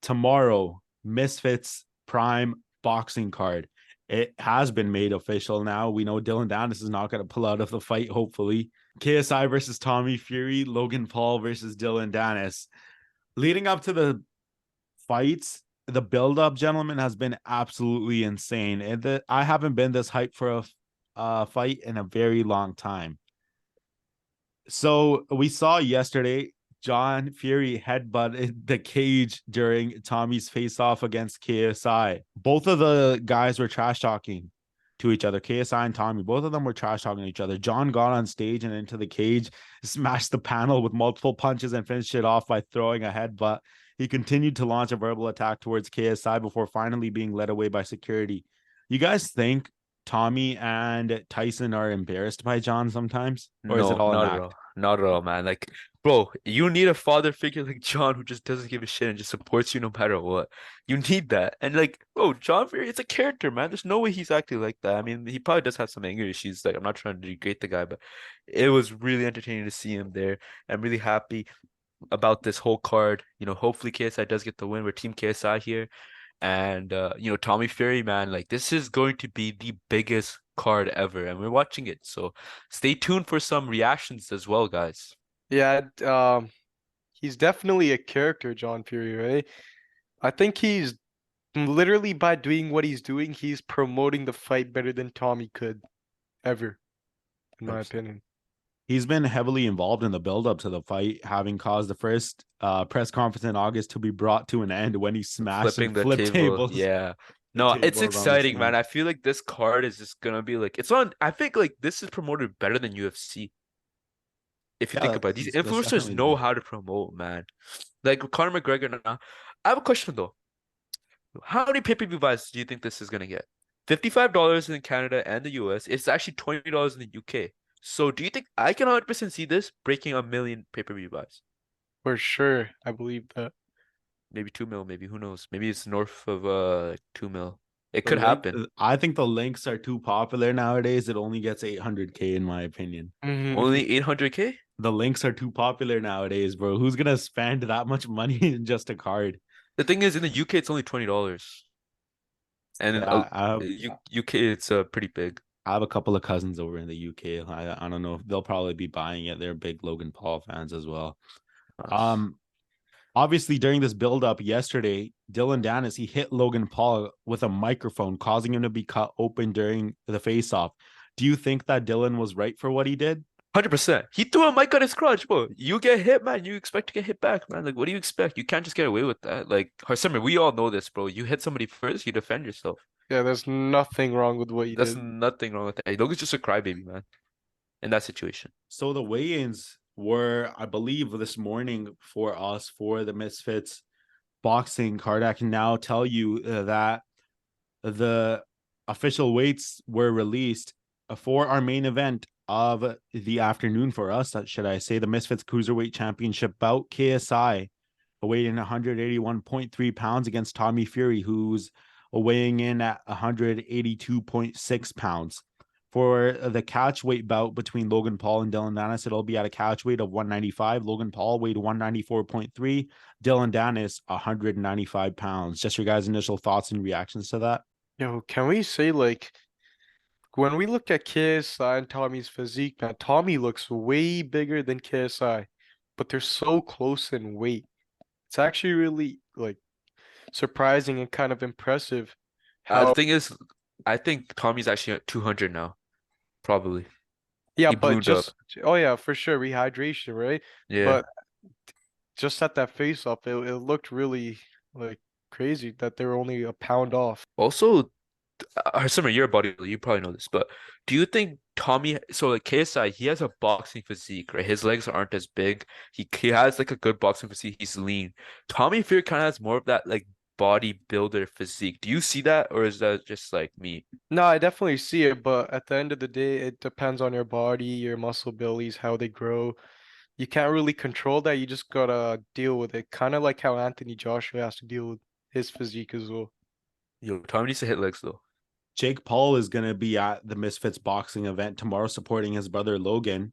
Tomorrow, Misfits Prime boxing card. It has been made official now. We know Dylan Dennis is not going to pull out of the fight, hopefully. KSI versus Tommy Fury, Logan Paul versus Dylan Dennis. Leading up to the fights, the build-up, gentlemen, has been absolutely insane. And I haven't been this hyped for a fight in a very long time. So we saw yesterday John Fury headbutted the cage during Tommy's face-off against KSI. Both of the guys were trash talking to each other. KSI and Tommy, both of them were trash talking to each other. John got on stage and into the cage, smashed the panel with multiple punches, and finished it off by throwing a headbutt. He continued to launch a verbal attack towards KSI before finally being led away by security. You guys think Tommy and Tyson are embarrassed by John sometimes? Or is it No, all an not at act? all. Not at all, man. Like, bro, you need a father figure like John who just doesn't give a shit and just supports you no matter what. You need that. And like, bro, John Fury, it's a character, man. There's no way he's acting like that. I mean, he probably does have some anger issues. Like, I'm not trying to degrade the guy, but it was really entertaining to see him there. I'm really happy about this whole card. Hopefully KSI does get the win. We're Team KSI here. And Tommy Fury, man, like this is going to be the biggest card ever, and we're watching it. So stay tuned for some reactions as well, guys. Yeah, he's definitely a character, John Fury, right? I think he's literally by doing what he's doing, he's promoting the fight better than Tommy could ever, in my opinion. He's been heavily involved in the build-up to the fight, having caused the first press conference in August to be brought to an end when he smashed Flipping and the flipped table. tables. Yeah. The No, it's tables on the exciting, man. stand. I feel like this card is just gonna be like it's on. I think like this is promoted better than UFC. If you think about it, these that's influencers definitely know true. how to promote, man. Like Conor McGregor now. I have a question though. How many pay-per-view buys do you think this is gonna get? $55 in Canada and the US. It's actually $20 in the UK. So do you think I can 100% see this breaking 1 million pay-per-view buys? For sure, I believe that. Maybe 2 mil, maybe who knows? Maybe it's north of 2 mil. It The could link, happen. I think the links are too popular nowadays. It only gets 800K in my opinion. Only 800K? The links are too popular nowadays, bro. Who's gonna spend that much money in just a card? The thing is, in the UK, it's only $20. And in Yeah, UK, it's pretty big. I have a couple of cousins over in the UK. I don't know if they'll probably be buying it. They're big Logan Paul fans as well. Obviously during this build up yesterday, Dylan Dennis, he hit Logan Paul with a microphone, causing him to be cut open during the face off. Do you think that Dylan was right for what he did? 100%. He threw a mic on his crotch, bro. You get hit, man. You expect to get hit back, man. Like, what do you expect? You can't just get away with that. Like, Harsimar, we all know this, bro. You hit somebody first, you defend yourself. Yeah, there's nothing wrong with what he That's did. nothing wrong with that. Logan's just a crybaby, man, in that situation. So the weigh-ins were, I believe, this morning for us for the Misfits boxing card. I can now tell you that the official weights were released for our main event of the afternoon for us. Should I say the Misfits Cruiserweight Championship bout? KSI weighing 181.3 pounds against Tommy Fury, who's weighing in at 182.6 pounds. For the catch weight bout between Logan Paul and Dylan Dennis, it'll be at a catch weight of 195. Logan Paul weighed 194.3. Dylan Dennis, 195 pounds. Just your guys' initial thoughts and reactions to that? Yo, can we say like when we look at KSI and Tommy's physique, man, Tommy looks way bigger than KSI, but they're so close in weight. It's actually really like surprising and kind of impressive The how thing is, I think Tommy's actually at 200 now, probably. yeah, He but ballooned up. just oh yeah, for sure, rehydration, right? Yeah. But just at that face off, it looked really like crazy that they were only a pound off. Also, Harsimar, you're a bodybuilder, you probably know this, but do you think Tommy, so like KSI, he has a boxing physique, right? His legs aren't as big. He has like a good boxing physique. He's lean. Tommy Fury kind of has more of that like bodybuilder physique. Do you see that, or is that just like me? No, I definitely see it, but at the end of the day, it depends on your body, your muscle bellies, how they grow. You can't really control that. You just gotta deal with it. Kind of like how Anthony Joshua has to deal with his physique as well. Yo, Tommy needs to hit legs though. Jake Paul is going to be at the Misfits boxing event tomorrow supporting his brother Logan.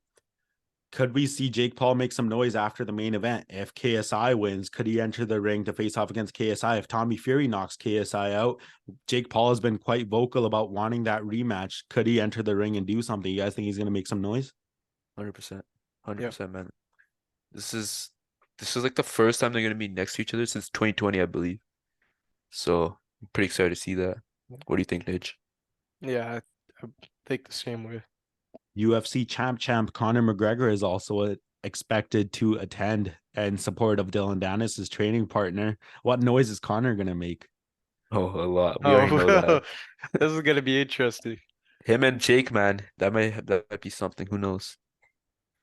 Could we see Jake Paul make some noise after the main event? If KSI wins, could he enter the ring to face off against KSI? If Tommy Fury knocks KSI out, Jake Paul has been quite vocal about wanting that rematch. Could he enter the ring and do something? You guys think he's going to make some noise? 100%. Yeah. 100%, man. This is this is like the first time they're gonna be next to each other since 2020, I believe. So I'm pretty excited to see that. What do you think, Nidge? Yeah, I think the same way. UFC champ Conor McGregor is also expected to attend in support of Dylan Dennis, his training partner. What noise is Conor going to make? Oh, a lot. We already know Oh, that. this is gonna be interesting. Him and Jake, man, that might be something. Who knows?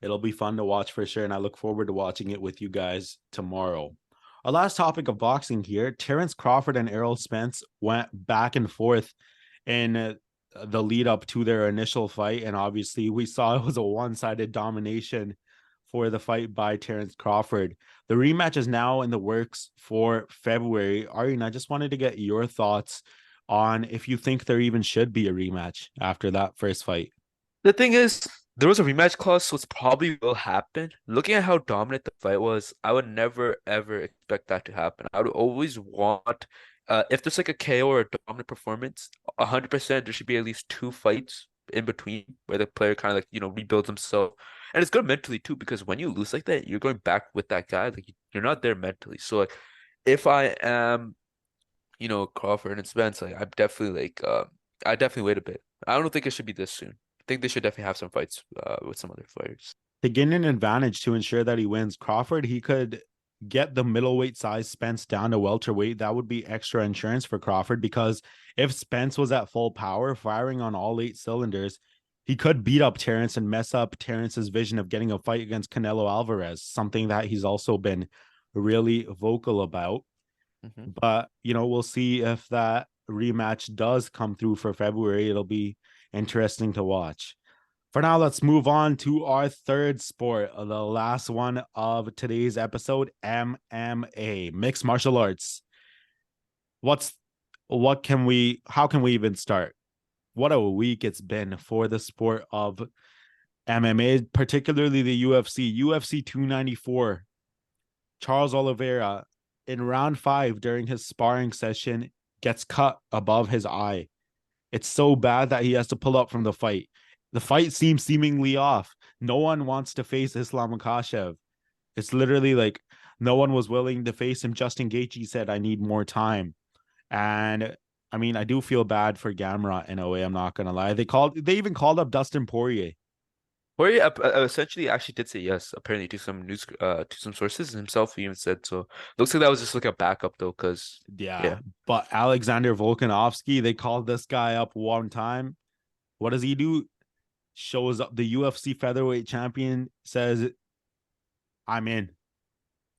It'll be fun to watch for sure, and I look forward to watching it with you guys tomorrow. Our last topic of boxing here, Terrence Crawford and Errol Spence went back and forth in the lead up to their initial fight, and obviously we saw it was a one-sided domination for the fight by Terrence Crawford. The rematch is now in the works for February. Aryan, I just wanted to get your thoughts on if you think there even should be a rematch after that first fight. The thing is, there was a rematch clause, so it's probably will happen. Looking at how dominant the fight was, I would never ever expect that to happen. I would always want, if there's like a KO or a dominant performance, 100% there should be at least two fights in between where the player kind of like, rebuilds himself. And it's good mentally too, because when you lose like that, you're going back with that guy. Like you're not there mentally. So like, if I am, Crawford and Spence, like I'm definitely like, I definitely wait a bit. I don't think it should be this soon. I think they should definitely have some fights with some other players. To gain an advantage to ensure that he wins, Crawford, he could get the middleweight size Spence down to welterweight. That would be extra insurance for Crawford, because if Spence was at full power, firing on all 8 cylinders, he could beat up Terrence and mess up Terrence's vision of getting a fight against Canelo Alvarez, something that he's also been really vocal about. Hmm. But, we'll see if that rematch does come through for February. It'll be interesting to watch. For now, let's move on to our third sport, the last one of today's episode, MMA, mixed martial arts. How can we even start? What a week it's been for the sport of MMA, particularly the UFC. UFC 294, Charles Oliveira in round 5 during his sparring session gets cut above his eye. It's so bad that he has to pull up from the fight. The fight seems seemingly off. No one wants to face Islam Makhachev. It's literally like no one was willing to face him. Justin Gaethje said, "I need more time." And I mean, I do feel bad for Gamrot in a way. I'm not gonna lie. They even called up Dustin Poirier. Poirier essentially actually did say yes, apparently to some news, to some sources, and himself he even said so. Looks like that was just like a backup though, because Yeah, yeah, but Alexander Volkanovski, they called this guy up one time. What does he do? Shows up, the UFC featherweight champion says, "I'm in."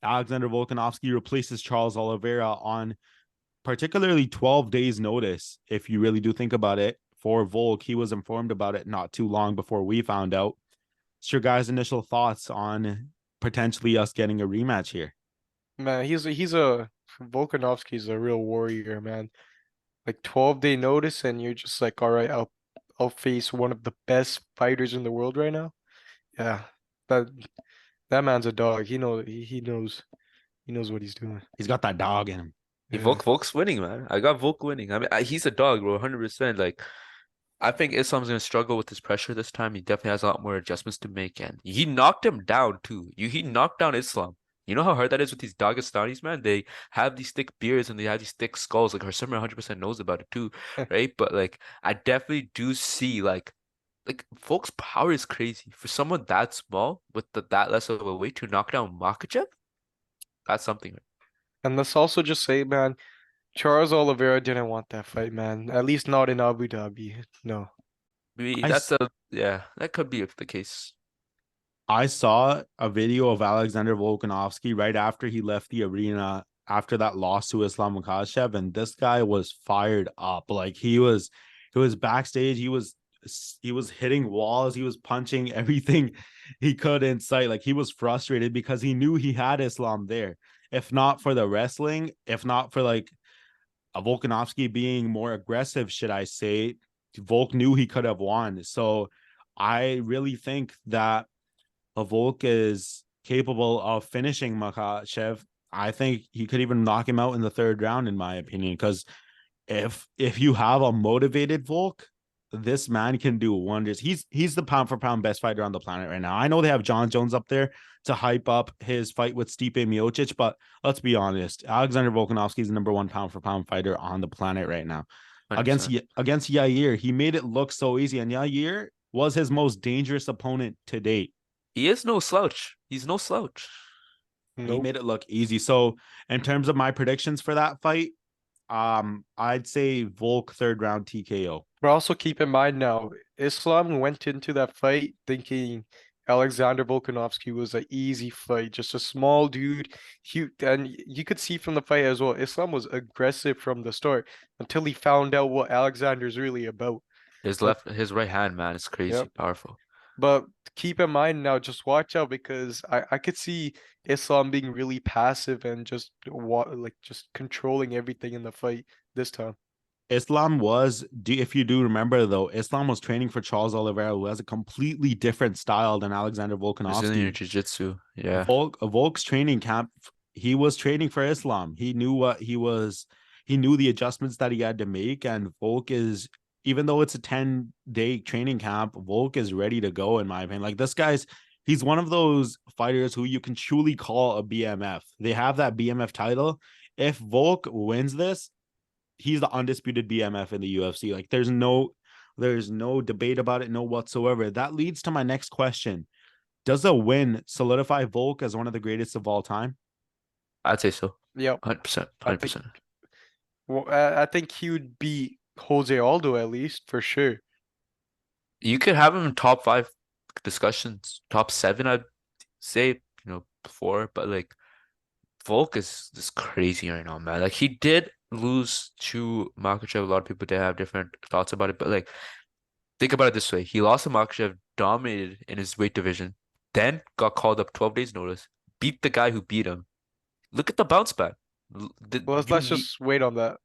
Alexander Volkanovski replaces Charles Oliveira on particularly 12 days notice. If you really do think about it, for Volk, he was informed about it not too long before we found out. What's your guys' initial thoughts on potentially us getting a rematch here? Man, he's a Volkanovski's a real warrior, man. Like 12-day notice, and you're just like, all right, I'll face one of the best fighters in the world right now. Yeah, that that man's a dog. He knows what he's doing. He's got that dog in him. Yeah. Volk's winning, man. I got Volk winning. I mean, he's a dog, bro, 100%. Like, I think Islam's gonna struggle with his pressure this time. He definitely has a lot more adjustments to make, and he knocked him down too. He knocked down Islam. You know how hard that is with these Dagestanis, man? They have these thick beards and they have these thick skulls. Like Harsimar 100% knows about it too, right? But like, I definitely do see like folks' power is crazy for someone that small with that less of a weight to knock down Makachev. That's something. And let's also just say, man, Charles Oliveira didn't want that fight, man. At least not in Abu Dhabi. No. Maybe I that's s- a yeah, that could be the case. I saw a video of Alexander Volkanovski right after he left the arena after that loss to Islam Makhachev, and this guy was fired up. Like he was backstage. He was hitting walls. He was punching everything he could in sight. Like he was frustrated because he knew he had Islam there. If not for the wrestling, if not for like a Volkanovski being more aggressive, should I say, Volk knew he could have won. So I really think that Volk is capable of finishing Makhachev. I think he could even knock him out in the third round, in my opinion. Because if you have a motivated Volk, this man can do wonders. He's the pound for pound best fighter on the planet right now. I know they have John Jones up there to hype up his fight with Stipe Miocic, but let's be honest, Alexander Volkanovski is the number one pound for pound fighter on the planet right now. Against 100%. against Yair, he made it look so easy, and Yair was his most dangerous opponent to date. He is no slouch. He's no slouch. He Nope. made it look easy. So in terms of my predictions for that fight, I'd say Volk third round TKO. But also keep in mind now, Islam went into that fight thinking Alexander Volkanovski was an easy fight, just a small dude. And you could see from the fight as well, Islam was aggressive from the start until he found out what Alexander's really about. But His right hand, man, is yeah, crazy powerful. but keep in mind now, just watch out because I could see Islam being really passive and just like just controlling everything in the fight this time. Islam was, if you do remember though, Islam was training for Charles Oliveira, who has a completely different style than Alexander Brazilian Volkanovski. Jiu-Jitsu. Yeah. Volk's training camp, he was training for Islam. He knew what he knew the adjustments that he had to make. And Volk is, even though it's a 10-day training camp, Volk is ready to go, in my opinion. Like this guy's, he's one of those fighters who you can truly call a BMF. They have that BMF title. If Volk wins this, he's the undisputed BMF in the UFC. Like there's no debate about it, no whatsoever. That leads to my next question. Does a win solidify Volk as one of the greatest of all time? I'd say so. Yep. 100%. I think 100%. Well, I think he would beat Jose Aldo at least for sure. You could have him in top five discussions, top seven, I'd say, before, but like Volk is just crazy right now, man. Like he did lose to Makhachev. A lot of people did have different thoughts about it, but like think about it this way. He lost to Makhachev, dominated in his weight division, then got called up 12 days notice, beat the guy who beat him. Look at the bounce back. Well, You let's need, just wait on that.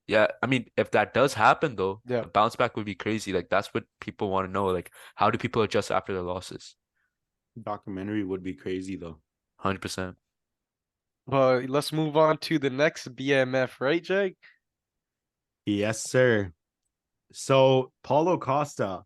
yeah, I mean, if that does happen though, Yeah. the bounce back would be crazy. Like that's what people want to know. Like, how do people adjust after their losses? Documentary would be crazy though. 100%. But let's move on to the next BMF, right, Jake? Yes, sir. So Paulo Costa,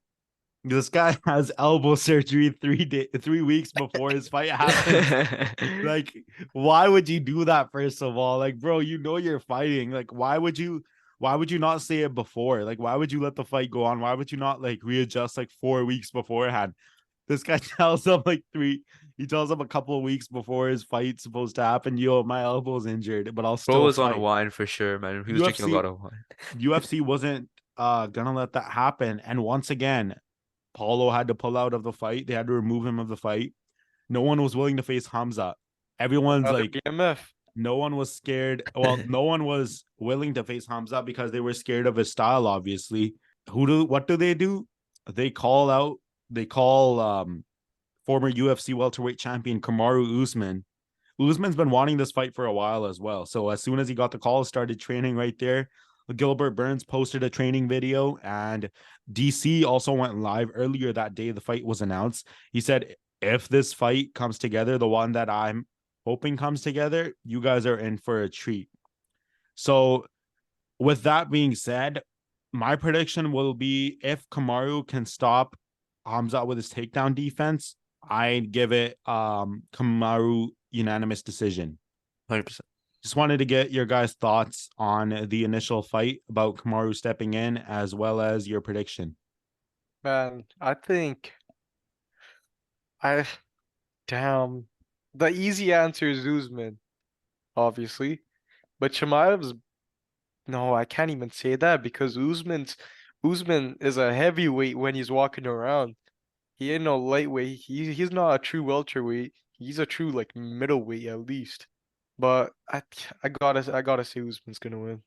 this guy has elbow surgery 3 weeks before his fight happens. Like, why would you do that, first of all? Like, bro, you know you're fighting. Like, why would you not say it before? Like, why would you let the fight go on? Why would you not like readjust like 4 weeks beforehand? This guy tells him he tells him a couple of weeks before his fight's supposed to happen, yo, my elbow's injured, but I'll Bro still was on a fight. wine for sure, man. He was drinking a UFC lot of wine. UFC wasn't gonna let that happen. And once again, Paulo had to pull out of the fight. They had to remove him of the fight. No one was willing to face Hamza. Everyone's Another like, BMF. no one was scared. Well, no one was willing to face Hamza because they were scared of his style, obviously. What do? They call former UFC welterweight champion Kamaru Usman. Usman's been wanting this fight for a while as well. So as soon as he got the call, started training right there. Gilbert Burns posted a training video, and DC also went live earlier that day. The fight was announced. He said, if this fight comes together, the one that I'm hoping comes together, you guys are in for a treat. So with that being said, my prediction will be if Kamaru can stop Hamza with his takedown defense, I'd give it Kamaru unanimous decision. 100%. Just wanted to get your guys' thoughts on the initial fight about Kamaru stepping in, as well as your prediction. Man, I think I damn. The easy answer is Usman, obviously. But Chimaev's No, I can't even say that because Usman is a heavyweight when he's walking around. He ain't no lightweight. He's not a true welterweight. He's a true like middleweight at least. But I gotta say Usman's gonna win.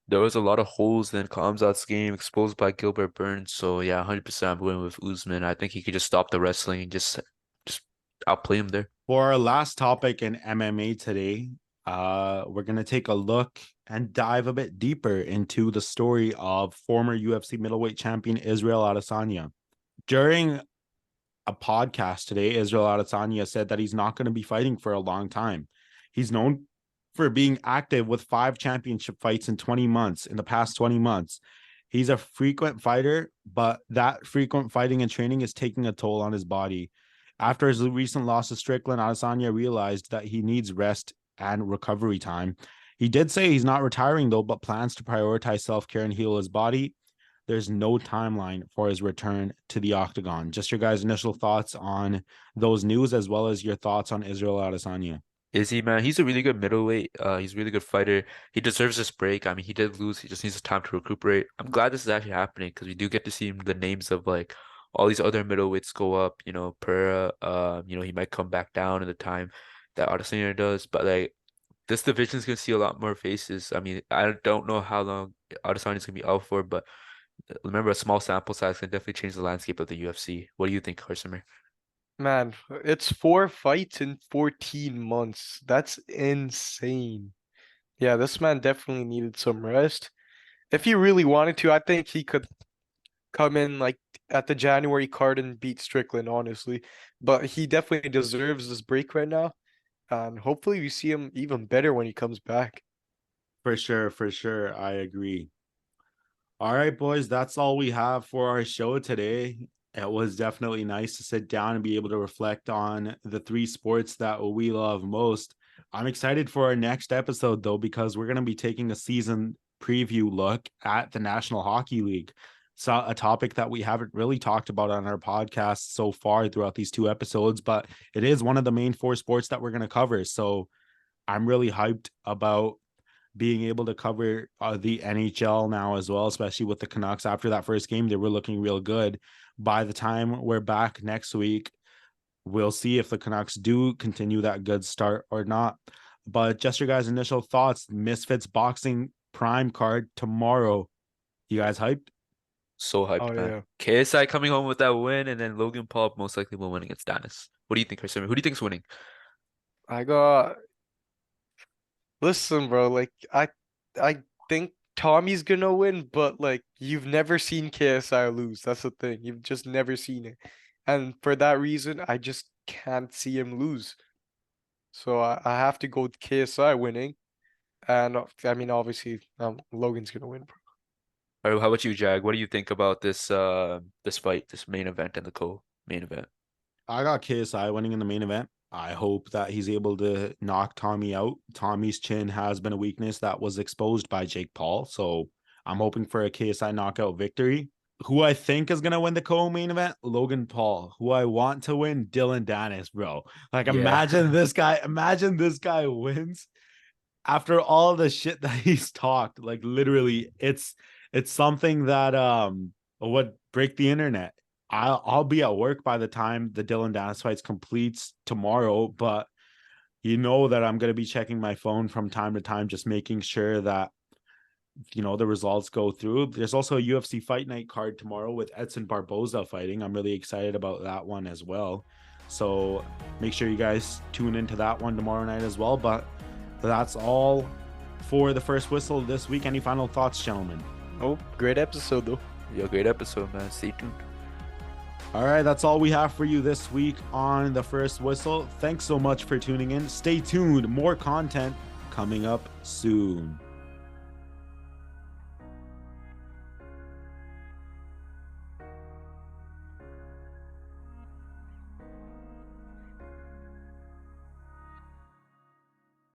There was a lot of holes in Khamzat's game exposed by Gilbert Burns. So yeah, 100% I'm going with Usman. I think he could just stop the wrestling and just outplay him there. For our last topic in MMA today, we're going to take a look and dive a bit deeper into the story of former UFC middleweight champion Israel Adesanya. During a podcast today, Israel Adesanya said that he's not going to be fighting for a long time. He's known for being active with 5 championship fights in 20 months, in the past 20 months. He's a frequent fighter, but that frequent fighting and training is taking a toll on his body. After his recent loss to Strickland, Adesanya realized that he needs rest and recovery time. He did say he's not retiring, though, but plans to prioritize self-care and heal his body. There's no timeline for his return to the octagon. Just your guys' initial thoughts on those news, as well as your thoughts on Israel Adesanya. Izzy, man, he's a really good middleweight. He's a really good fighter. He deserves this break. I mean, he did lose. He just needs time to recuperate. I'm glad this is actually happening because we do get to see the names of like all these other middleweights go up. You know, Pereira. He might come back down in the time that Adesanya does. But like this division is gonna see a lot more faces. I mean, I don't know how long Adesanya is gonna be out for, but remember, a small sample size can definitely change the landscape of the UFC. What do you think, Harsimar? Man, it's 4 fights in 14 months. That's insane. Yeah, this man definitely needed some rest. If he really wanted to, I think he could come in like at the January card and beat Strickland, honestly. But he definitely deserves this break right now. And hopefully we see him even better when he comes back. For sure. I agree. All right, boys, that's all we have for our show today. It was definitely nice to sit down and be able to reflect on the 3 sports that we love most. I'm excited for our next episode, though, because we're going to be taking a season preview look at the National Hockey League. So a topic that we haven't really talked about on our podcast so far throughout these 2 episodes, but it is one of the main 4 sports that we're going to cover. So I'm really hyped about being able to cover the NHL now as well, especially with the Canucks. After that first game, they were looking real good. By the time we're back next week, we'll see if the Canucks do continue that good start or not. But just your guys' initial thoughts, Misfits Boxing Prime card tomorrow. You guys hyped? So Oh hyped, man. yeah. KSI coming home with that win, and then Logan Paul most likely will win against Danis. What do you think, Harsimar? Who do you think's winning? I got Listen, bro, like I think Tommy's gonna win, but like you've never seen KSI lose. That's the thing. You've just never seen it. And for that reason, I just can't see him lose. So I have to go with KSI winning. And I mean obviously Logan's gonna win, bro. All right, how about you, Jag? What do you think about this fight, this main event and the co-main event? I got KSI winning in the main event. I hope that he's able to knock Tommy out. Tommy's chin has been a weakness that was exposed by Jake Paul. So I'm hoping for a KSI knockout victory. Who I think is going to win the co-main event, Logan Paul. Who I want to win, Dylan Dennis, bro. Like, Yeah. imagine this guy wins after all the shit that he's talked. Like, literally, it's something that would break the internet. I'll be at work by the time the Dylan Dennis fight completes tomorrow, but you know that I'm going to be checking my phone from time to time, just making sure that, the results go through. There's also a UFC Fight Night card tomorrow with Edson Barboza fighting. I'm really excited about that one as well. So make sure you guys tune into that one tomorrow night as well. But that's all for the first whistle this week. Any final thoughts, gentlemen? Oh, great episode though. Yeah, great episode, man. Stay tuned. All right, that's all we have for you this week on The First Whistle. Thanks so much for tuning in. Stay tuned. More content coming up soon.